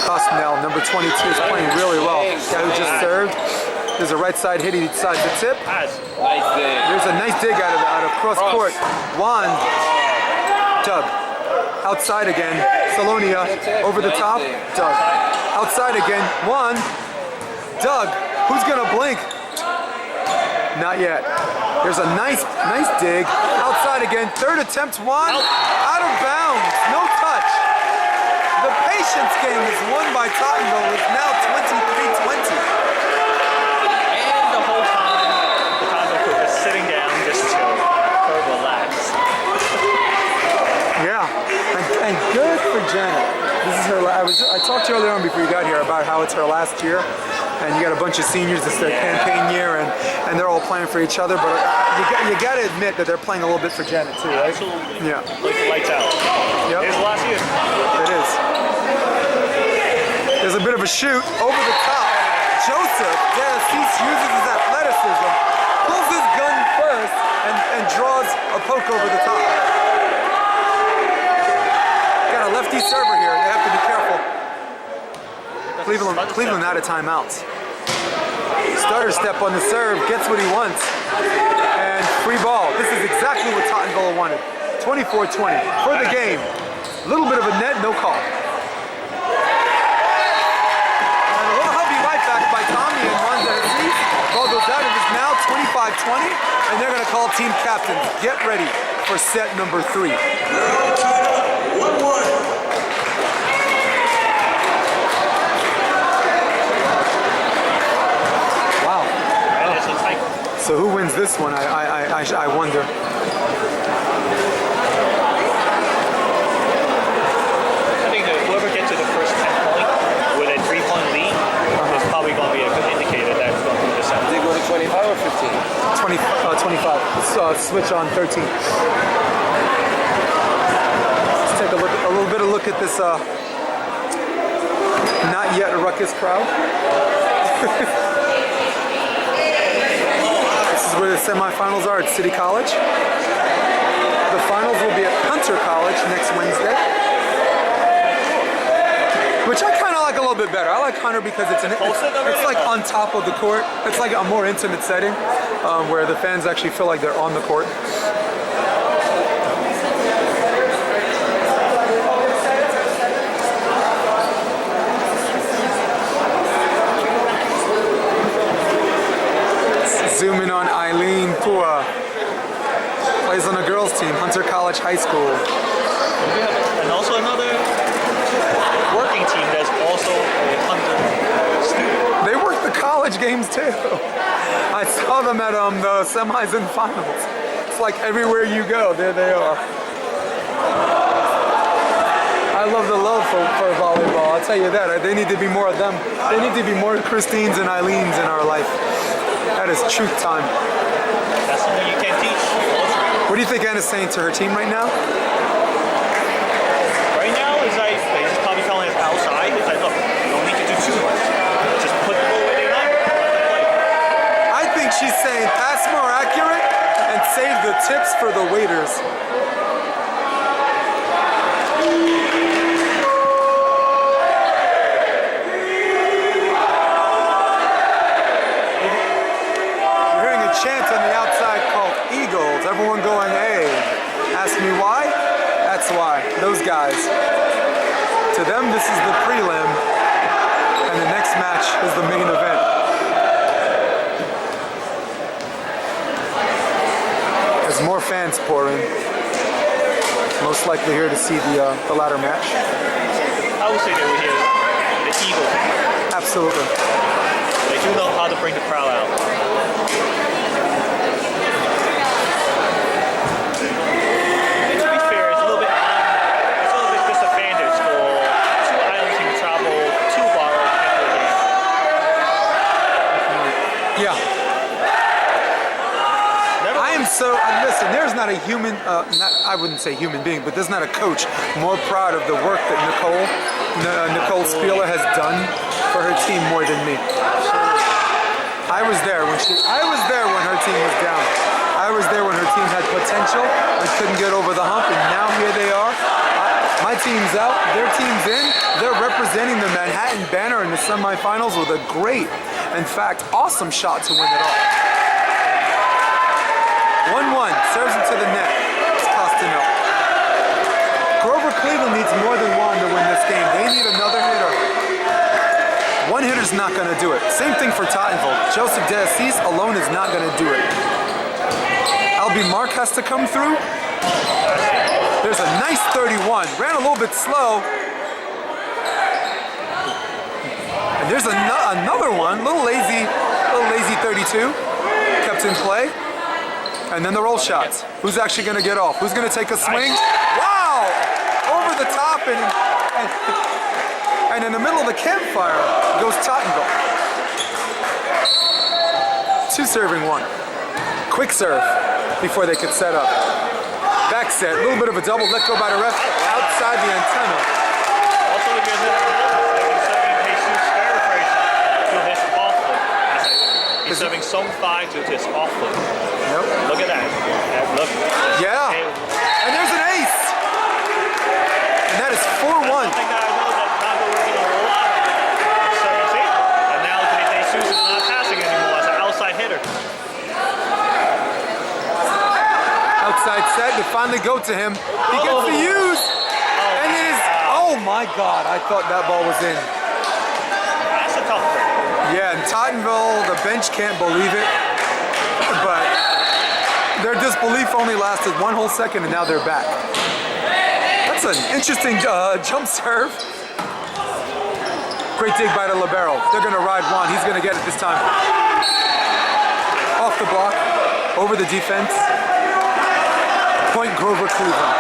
Costnell, number 22, is playing really well. Guy who just served. There's a right side hit, he decides to tip. Nice dig. There's a nice dig out of cross court. Juan, Doug. Outside again. Salonia, over the top. Doug. Outside again. Juan. Doug. Who's gonna blink? Not yet. There's a nice dig. Outside again. Third attempt. Juan. Out of bounds. No touch. The patience game is won by Tottenville. It's now 23-20. And the whole time, the Tottenville coach is sitting down just to relax. Yeah, and good for Janet. This is her. I talked to you earlier on before you got here about how it's her last year, and you got a bunch of seniors. It's their campaign year, and they're all playing for each other. But you got to admit that they're playing a little bit for Janet too, right? Absolutely. Yeah. Lights out. Yep. Here's the last year. It is. There's a bit of a shoot over the top. Joseph Deassis uses his athleticism, pulls his gun first, and draws a poke over the top. Got a lefty server here. They have to be careful. Cleveland out of timeouts. Stutter step on the serve, gets what he wants. And free ball. This is exactly what Tottenville wanted. 24-20 for the game. A little bit of a net, no call. And a little heavy right back by Tommy and runs at a seat. Ball goes out. It is now 25-20, and they're going to call team captains. Get ready for set number 3. So who wins this one? I wonder. I think that whoever gets to the first 10 point with a 3-point lead is probably going to be a good indicator that it's going to be the set. They go to 25 or 15? 25. Let's switch on 13. Let's take a little bit of look at this not yet ruckus crowd. Where the semifinals are at City College. The finals will be at Hunter College next Wednesday, which I kind of like a little bit better. I like Hunter because it's like on top of the court. It's like a more intimate setting where the fans actually feel like they're on the court. Zoom in on Eileen Pua. Plays on a girls team, Hunter College High School. And also another working team that's also a Hunter student. They work the college games too. I saw them at the semis and finals. It's like everywhere you go, there they are. I love the love for volleyball, I'll tell you that. They need to be more of them. They need to be more Christines and Eileens in our life. That is truth time. That's something you can't teach. What do you think Anna's saying to her team right now? Right now, it's like, he's probably telling us outside, it's like, look, you don't need to do too much. Just put the ball where they like, let them play. I think she's saying pass more accurate and save the tips for the waiters. Chant on the outside called Eagles. Everyone going, hey. Ask me why? That's why. Those guys. To them, this is the prelim, and the next match is the main event. As more fans pour in, most likely here to see the latter match. I would say they were here, the Eagles. Absolutely. They do know how to bring the crowd out. Yeah. So, listen, there's not a human, I wouldn't say human being, but there's not a coach more proud of the work that Nicole Spieler has done for her team more than me. I was there when her team was down. I was there when her team had potential and couldn't get over the hump, and now here they are. My team's out, their team's in. They're representing the Manhattan Banner in the semifinals with a great, in fact, awesome shot to win it all. 1-1, serves it to the net. It's Costino. Grover Cleveland needs more than one to win this game. They need another hitter. One hitter's not going to do it. Same thing for Tottenville. Joseph Deassis alone is not going to do it. Albi Mark has to come through. There's a nice 31. Ran a little bit slow. And there's another one, little lazy 32. Kept in play. And then the roll shots. Who's actually going to get off? Who's going to take a swing? Wow! happen, and in the middle of the campfire goes Tottenville. 2 serving 1. Quick serve before they could set up. Back set, a little bit of a double, let go by the ref outside the antenna. Also, if you're serving Jesus paraphrase to his off foot. He's serving some thigh to his off foot. Yep. Look at that. Look. Yeah. And there's an ace. And that is 4-1. Something that I know that Congo working a lot on. So you see? And now Jesus is not passing anymore as an outside hitter. Outside set, they finally go to him. He gets the use. And it is, oh my God, I thought that ball was in. That's a tough one. Yeah, and Tottenville, the bench can't believe it. But their disbelief only lasted 1 whole second and now they're back. That's an interesting jump serve. Great dig by the libero. They're gonna ride Juan. He's gonna get it this time. Off the block, over the defense. Point Grover Cleveland.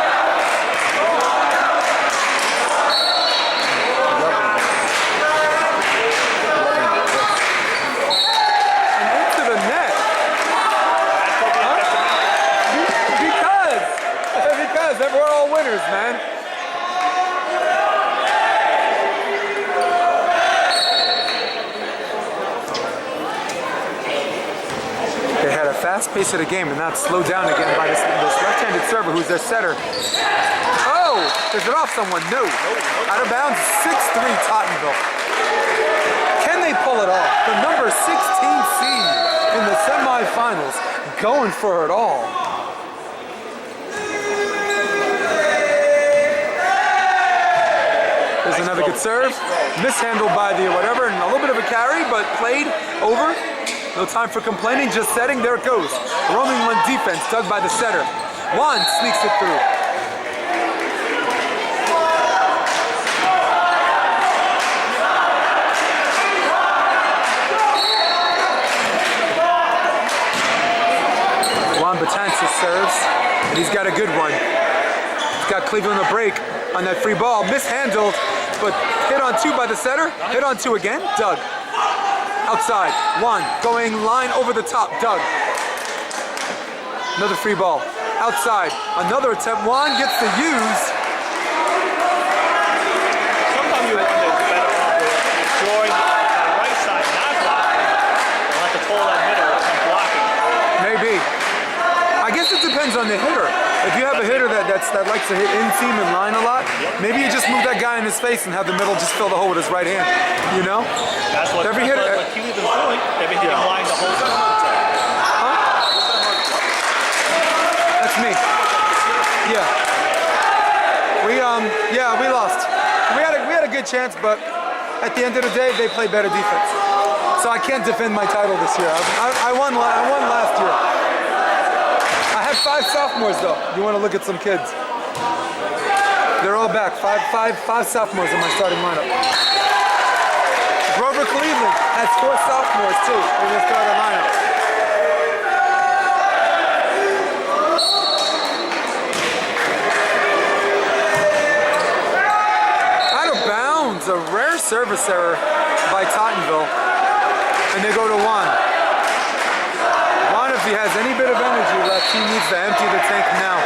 And into the net. Because we're all winners, man. They had a fast pace of the game and that's slowed down again by this left-handed server who's their setter. Oh, is it off someone? No. Out of bounds, 6-3 Tottenville. Can they pull it off? The number 16 seed in the semifinals going for it all. There's another good serve. Mishandled by the whatever and a little bit of a carry, but played over. No time for complaining, just setting. There it goes. Roaming one defense, dug by the setter. Juan sneaks it through. Juan Batanzas serves, and he's got a good one. He's got Cleveland a break on that free ball. Mishandled, but hit on 2 by the setter. Hit on 2 again, dug. Outside, Juan going line over the top, dug. Another free ball. Outside, another attempt. Juan gets the use. Sometimes you wonder it's better off with join the right side, not blocking, and let the pull that middle and blocking. Maybe. I guess it depends on the hitter. If you have a hitter that likes to hit in-seam and line a lot, maybe you just move that guy in his face and have the middle just fill the hole with his right hand. You know? That's what Cleveland's doing. They've been hitting line the whole time. Huh? That's me. Yeah. We lost. We had a good chance, but at the end of the day, they played better defense. So I can't defend my title this year. I won last year. I had 5 sophomores though. You want to look at some kids? They're all back. Five sophomores in my starting lineup. Grover Cleveland has 4 sophomores too in his starting lineup. Out of bounds, a rare service error by Tottenville, and they go to Juan. Juan, if he has any bit of energy left, he needs to empty the tank now.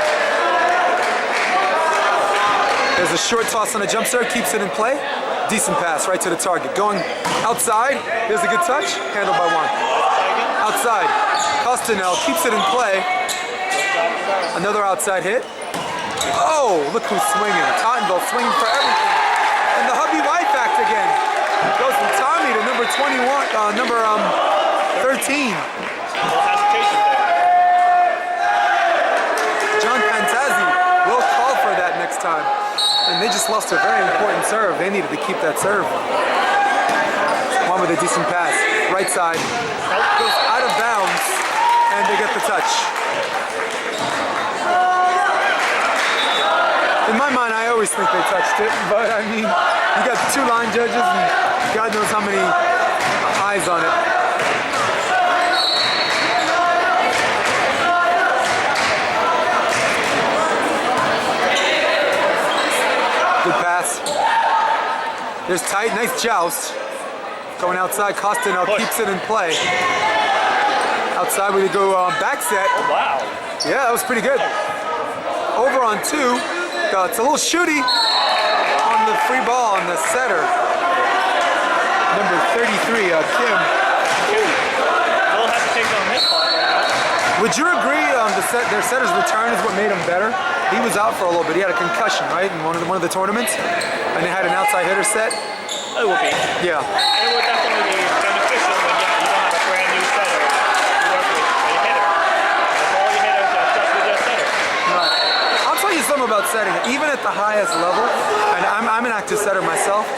There's a short toss on a jump serve, keeps it in play. Decent pass right to the target. Going outside, there's a good touch, handled by Juan. Outside, Costanel keeps it in play. Another outside hit. Oh, look who's swinging. Tottenville swinging for everything. And the hubby wife act again. Goes from Tommy to number 21, number 13. John Pantazzi will call for that next time. And they just lost a very important serve. They needed to keep that serve. One with a decent pass. Right side. Goes out of bounds. And they get the touch. In my mind, I always think they touched it. But I mean, you got 2 line judges and God knows how many eyes on it. Good pass. pass. There's tight, nice joust. Going outside, Costino keeps it in play. Outside we go back set. Oh, wow. Yeah, that was pretty good. Over on 2. It's a little shooty on the free ball on the setter. Number 33, Kim. Little hesitation on his part right now. Would you agree their setter's return is what made him better? He was out for a little bit. He had a concussion, right, in one of the tournaments, and they had an outside hitter set. It would be. Yeah. It would definitely be beneficial when you don't have a brand new setter to work with a hitter. If all your hitters are just with your setter. Right. I'll tell you something about setting. Even at the highest level, and I'm an active setter myself,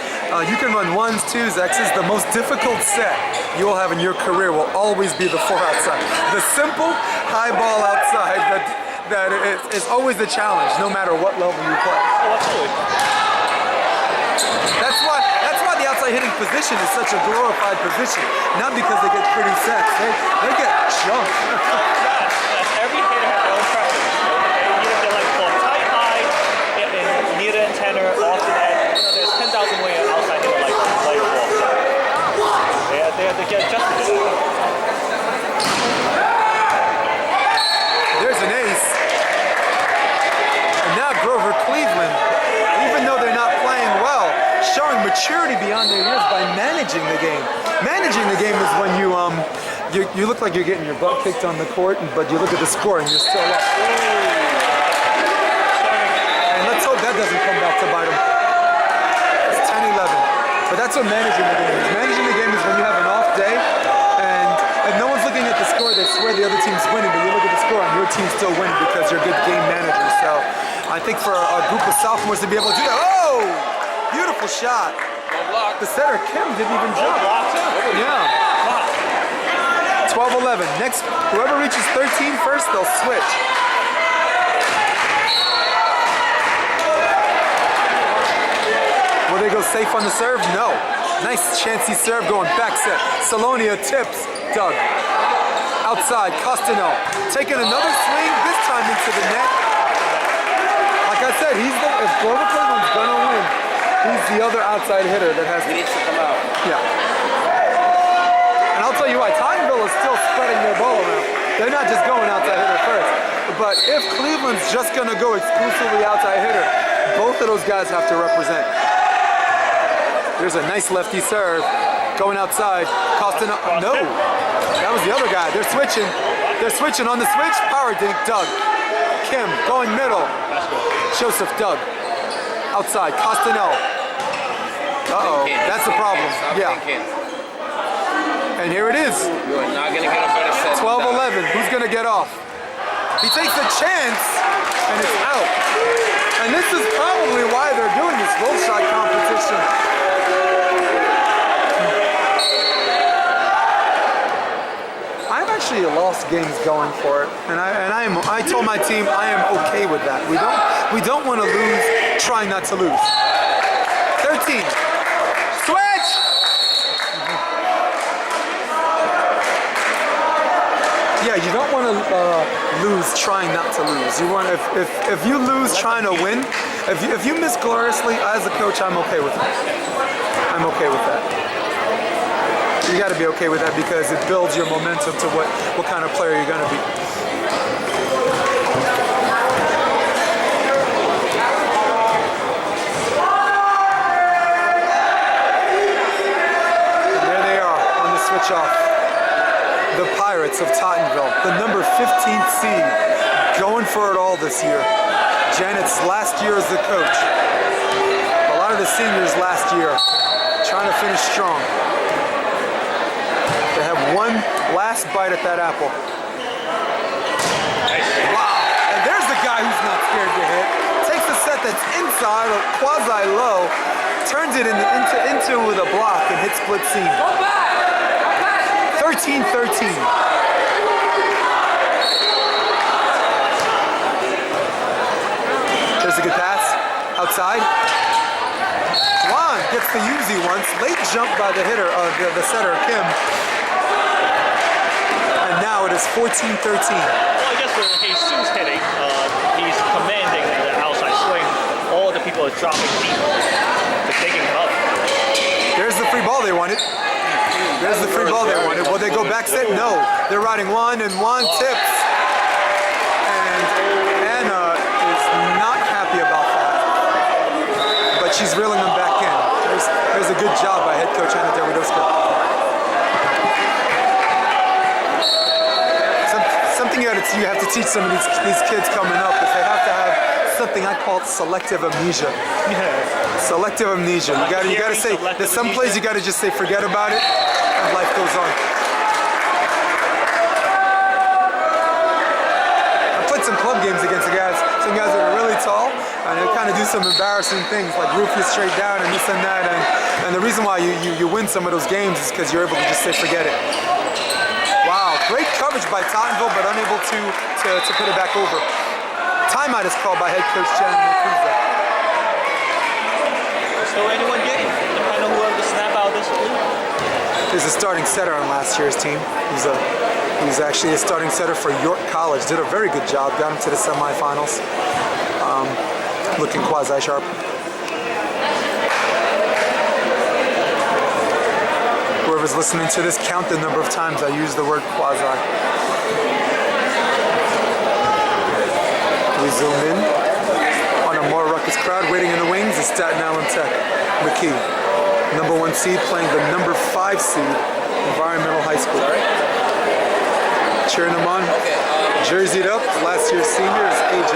you can run 1s, 2s, X's. The most difficult set you will have in your career will always be the 4 outside. The simple high ball outside that is always the challenge, no matter what level you play. Oh, absolutely. That's why the outside hitting position is such a glorified position. Not because they get pretty sets. They get jumped. Yes. Every hitter has their own preference. Either they like to play tight, high, near the antenna, off the net. There's 10,000 ways an outside hitter like to play the ball. They get adjusted to that. There's an ace. And now Grover Cleveland, even though they're not playing well, showing maturity beyond their years by managing the game. Managing the game is when you look like you're getting your butt kicked on the court, but you look at the score and you're still up. And let's hope that doesn't come back to bite them. It's 10-11. But that's what managing the game is. Managing the game is when you have an off day and if no one's looking at the score, they swear the other team's winning, but you look at the score and your team's still winning because you're good game managers. So I think for a group of sophomores to be able to do that, oh! Beautiful shot. The setter, Kim, didn't even jump. Yeah. 12-11. Next, whoever reaches 13 first, they'll switch. Will they go safe on the serve? No. Nice chancy serve going back set. Salonia tips. Doug. Outside, Costino. Taking another swing, this time into the net. Like I said, if Grover Cleveland's gonna win, he's the other outside hitter that has He needs to come out. Yeah. And I'll tell you why, Tottenville is still spreading their ball around. They're not just going outside hitter first. But if Cleveland's just gonna go exclusively outside hitter, both of those guys have to represent. There's a nice lefty serve. Going outside. Costino. No. That was the other guy. They're switching. They're switching on the switch. Power dink. Doug. Kim going middle. Joseph Doug. Outside. Costino. Uh-oh. That's the problem. Yeah. And here it is. You are not going to get a better set. 12-11. Who's going to get off? He takes a chance, and it's out. And this is probably why they're doing this roll shot competition. I've actually lost games going for it, and I told my team I am okay with that. We don't want to lose, trying not to lose. 13. Switch. Yeah, you don't want to lose trying not to lose. You want if you lose trying to win, if you miss gloriously, as a coach, I'm okay with that. I'm okay with that. You got to be okay with that because it builds your momentum to what kind of player you're going to be. And there they are on the switch off. The Pirates of Tottenville, the number 15th seed, going for it all this year. Janet's last year as the coach. A lot of the seniors last year trying to finish strong. They have one last bite at that apple. Wow, and there's the guy who's not scared to hit. Takes a set that's inside or quasi-low, turns it into with a block and hits split seam. 13-13. There's a good pass. Outside. Juan gets the Uzi once. Late jump by the hitter, the setter, Kim. And now it is 14-13. Well, I guess with Jesus hitting, he's commanding the outside swing. All the people Tottenville is dropping deep. They're taking him up. There's the free ball they wanted. There's the free ball they wanted. Will they go back set? No. They're riding 1 and 1 tips. And Anna is not happy about that. But she's reeling them back in. There's a good job by head coach Anna Dawidoska. Something you have to teach some of these kids coming up is they have to have something I call selective amnesia. Yeah. Selective amnesia. You gotta say, there's some plays you gotta just say forget about it and life goes on. I played some club games against some guys that are really tall and they kind of do some embarrassing things like roof you straight down and this and that, and the reason why you win some of those games is because you're able to just say forget it. Wow, great coverage by Tottenville, but unable to put it back over. Timeout is called by head coach Jen Makuza. Still anyone getting? Depending on whoever the snap out of this will be. He's a starting setter on last year's team. He's actually a starting setter for York College. Did a very good job. Got him to the semifinals. Looking quasi-sharp. Whoever's listening to this, count the number of times I use the word quasi. We zoom in on a more ruckus crowd. Waiting in the wings is Staten Island Tech. McKee, number 1 seed, playing the number 5 seed, Environmental High School. Cheering them on. Jerseyed up, last year's senior is AJ.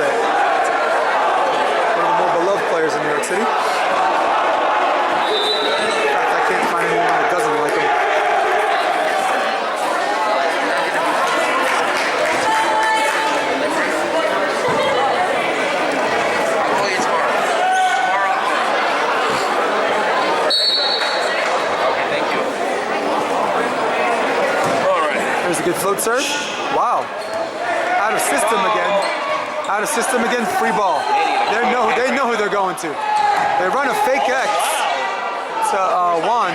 One of the more beloved players in New York City. In fact, I can't find anyone that doesn't like him. There's a good float serve. Wow. Out of system again. Out of system again, free ball. They know who they're going to. They run a fake X to Juan.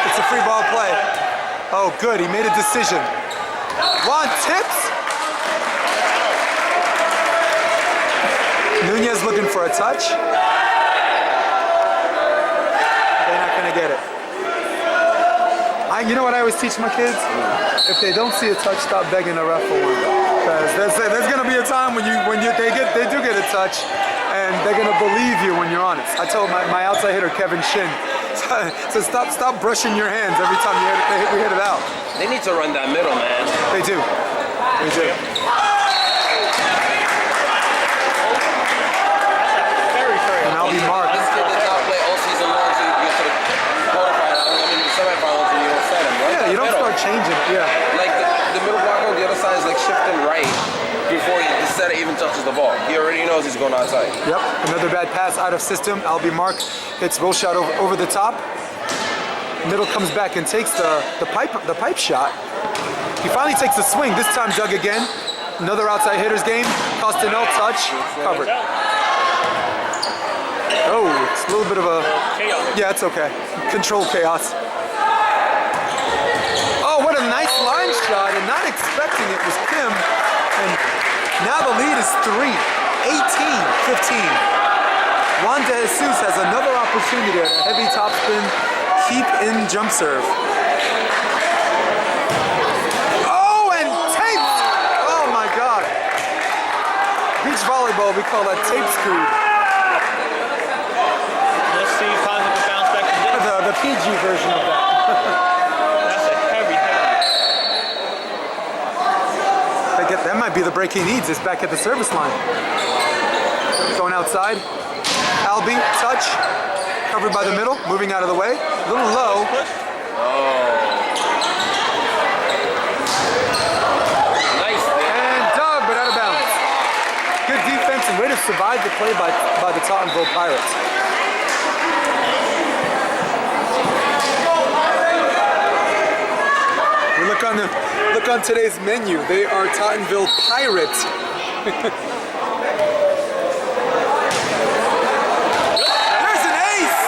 It's a free ball play. Oh, good. He made a decision. Juan tips. Nunez looking for a touch. They're not going to get it. You know what I always teach my kids? If they don't see a touch, stop begging the ref for one. Because there's going to be a time when they do get a touch, and they're going to believe you when you're honest. I told my outside hitter Kevin Shin, so stop brushing your hands every time we hit it out. They need to run that middle, man. They do. They do. And I'll be marked. This kid did not play all season long, so you get to the quarterfinals. I mean, the semifinals, and you don't set him, right? Yeah, you don't start changing it. Yeah. Like the middle blocker on the other side is like shifting right before the setter even touches the ball. He already knows he's going outside. Yep. Another bad pass out of system. I'll be marked. Hits roll shot over the top. Middle comes back and takes the pipe shot. He finally takes the swing. This time Doug again. Another outside hitter's game. Costanel touch. Covered. Oh, it's a little bit of a... Chaos. Yeah, it's okay. Controlled chaos. Oh, what a nice line shot, and not expecting it was Kim. And now the lead is 3, 18-15. Juan De Jesus has another opportunity at a heavy topspin, keep in jump serve. Oh, and taped! Oh my God. Beach volleyball, we call that tape screwed. Let's see if Conley can bounce back from this. The PG version of that. That's a heavy. That might be the break he needs. Is back at the service line. Going outside. Albie, touch. Covered by the middle. Moving out of the way. A little low. Nice. And dug, but out of bounds. Good defense and way to survive the play by the Tottenville Pirates. We look on today's menu. They are Tottenville Pirates. There's an ace!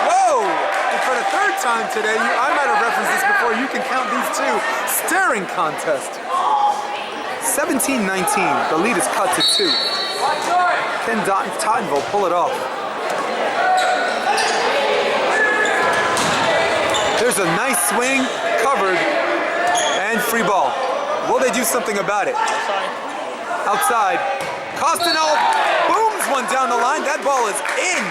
Whoa! And for the third time today, I might have referenced this before. You can count these two. Staring contest. 17-19. The lead is cut to 2. Can Tottenville pull it off? There's a nice swing, covered, and free ball. Will they do something about it? Outside. Costanel booms one down the line. That ball is in.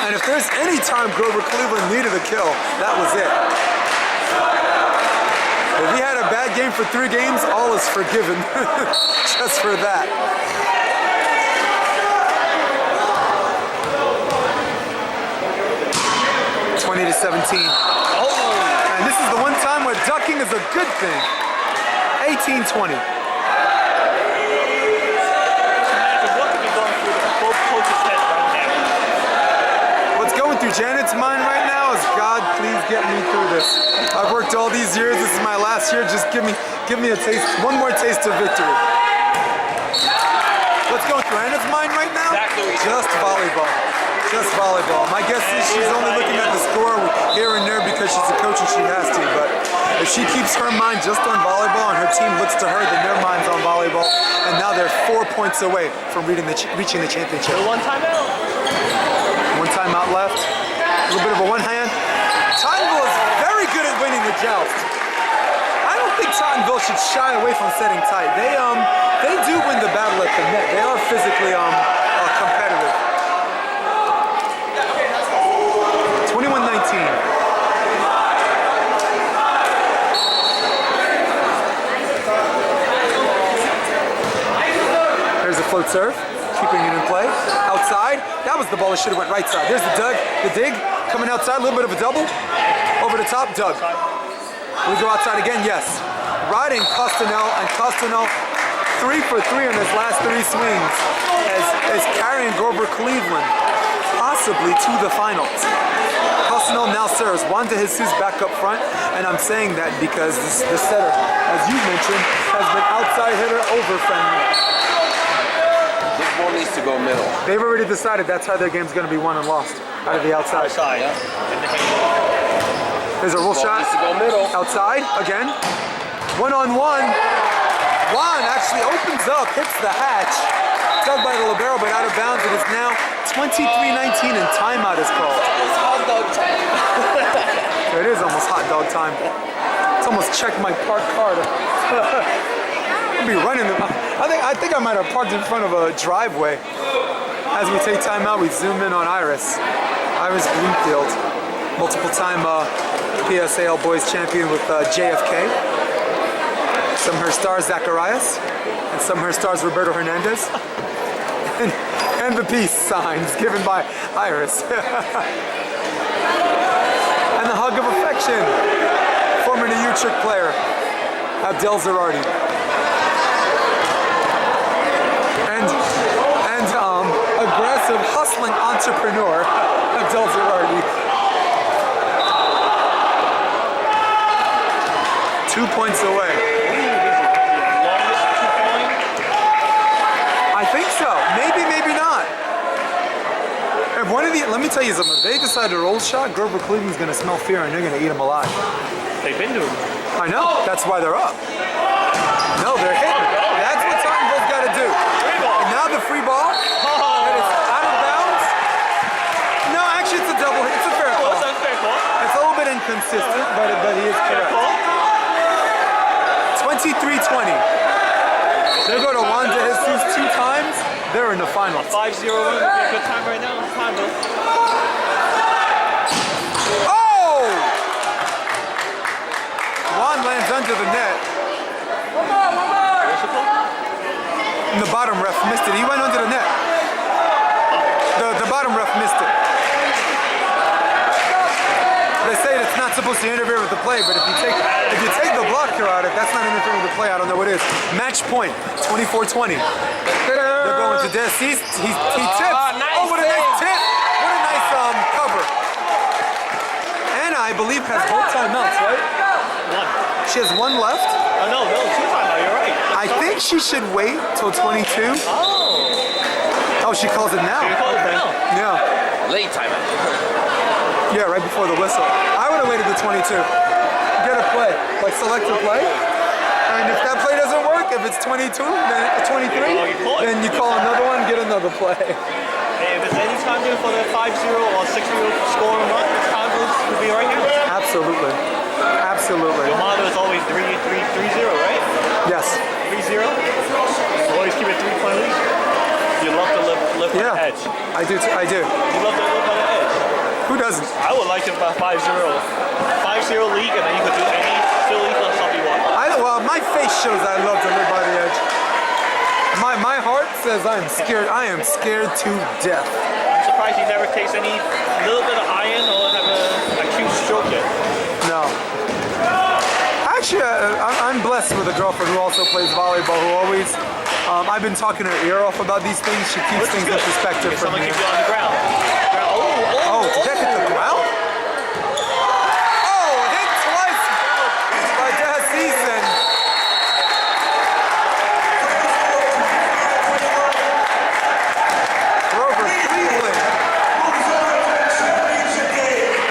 And if there's any time Grover Cleveland needed a kill, that was it. If he had a bad game for 3 games, all is forgiven just for that. (20 to 17). And this is the one time where ducking is a good thing. 18-20. What's going through Janet's mind right now is, God, please get me through this. I've worked all these years. This is my last year. Just give me a taste, one more taste of victory. What's going through Anna's mind right now? Just volleyball. Just volleyball. My guess is she's only looking at the score here and there because she's a coach and she has to. But if she keeps her mind just on volleyball and her team looks to her, then their mind's on volleyball. And now they're 4 points away from reaching the championship. One timeout. One timeout left. A little bit of a one hand. Tottenville is very good at winning the joust. I don't think Tottenville should shy away from setting tight. They do win the battle at the net. They are physically competitive. 21-19. There's a float serve, keeping it in play. Outside, that was the ball that should have went right side. There's the dig, coming outside, a little bit of a double. Over the top, Doug. We go outside again, yes. Riding Costanel, and Costanel 3 for 3 on his last 3 swings as carrying Grover Cleveland possibly to the finals. Costanel now serves. Wanda Jesus back up front, and I'm saying that because the setter, as you mentioned, has been outside hitter over friendly. This ball needs to go middle. They've already decided that's how their game's going to be won and lost, out of the outside. Outside. Yeah. There's a roll shot. Needs to go middle. Outside again. 1-on-1. Juan actually opens up, hits the hatch. Dug by the libero, but out of bounds. It is now 23-19, and timeout is called. It's hot dog time. It is almost hot dog time. It's almost checked my parked car. I'll be running. I think I might have parked in front of a driveway. As we take timeout, we zoom in on Iris Bloomfield, multiple-time PSAL Boys champion with JFK. Some of her stars, Zacharias, and some of her stars, Roberto Hernandez. And the peace signs given by Iris. And the hug of affection, former New Trick player, Abdel Zerardi. And aggressive, hustling entrepreneur, Abdel Zerardi. 2 points away. I think so. Maybe, maybe not. If one of the, let me tell you something. If they decide to roll shot, Grover Cleveland's going to smell fear and they're going to eat him alive. They've been doing it. I know. That's why they're up. No, they're hitting. That's what Tottenville's got to do. And now the free ball. It is out of bounds. No, actually, it's a double. It's a fair call. It's a little bit inconsistent, but he is correct. 23-20. They go to Wanda Jesus 2 times. They're in the finals. 5-0 would be a good time right now. Oh! Juan lands under the net. And the bottom ref missed it. He went under the net. The bottom ref missed it. They say it's not supposed to interfere with the play, but if you take the blocker out, if that's not interfering with the play, I don't know what is. Match point, 24-20. They're going to Des. He tips. Nice what a nice tip. What a nice cover. Anna, I believe, has both timeouts, right? One. She has one left. Oh, no, 2 timeout. You're right. I think she should wait till 22. Oh, she calls it now. She calls it now. Yeah. Late timeout. Yeah, right before the whistle. I would have waited to 22. Get a play. Like select a play. And if that play doesn't work, if it's 22, then 23, then you call another one, get another play. Hey, if it's any time for the 5-0 or 6-0 score run, time will be right now. Absolutely. Absolutely. Your motto is always 3-0, right? Yes. 3-0? Always keep it 3-point lead. You love to live on the edge. I do. You love to live on the edge. Who doesn't? I would like it about 5-0. 5-0 league, and then you could do any silly stuff you want. Well, my face shows I love to live by the edge. My heart says I am scared. I am scared to death. I'm surprised he never takes any little bit of iron or have a acute stroke yet. No. Actually, I'm blessed with a girlfriend who also plays volleyball, who always, I've been talking her ear off about these things. She keeps things in perspective for Someone me. keeps you on the ground. Oh, did that hit the ground? Oh, hit twice by Season. Grover Cleveland.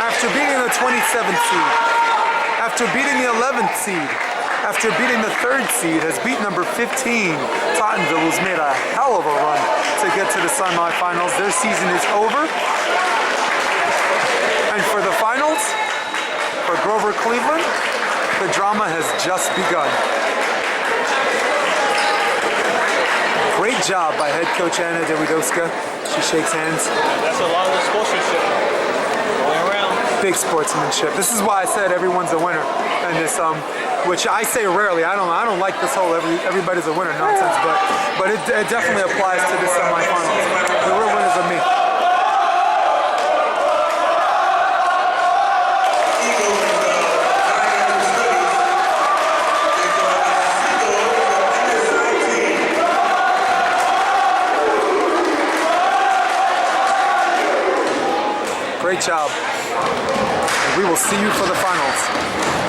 After beating the 27th seed, after beating the 11th seed, after beating the 3rd seed, has beat number 15, Tottenville, who's made a hell of a run to get to the semifinals. Their season is over. And for the finals, for Grover Cleveland, the drama has just begun. Great job by head coach Anna Dawidowska. She shakes hands. That's a lot of the sportsmanship going around. Big sportsmanship. This is why I said everyone's a winner. And this, which I say rarely. I don't like this whole everybody's a winner nonsense, but it definitely applies to the semifinals. The real winners are me. Great job. We will see you for the finals.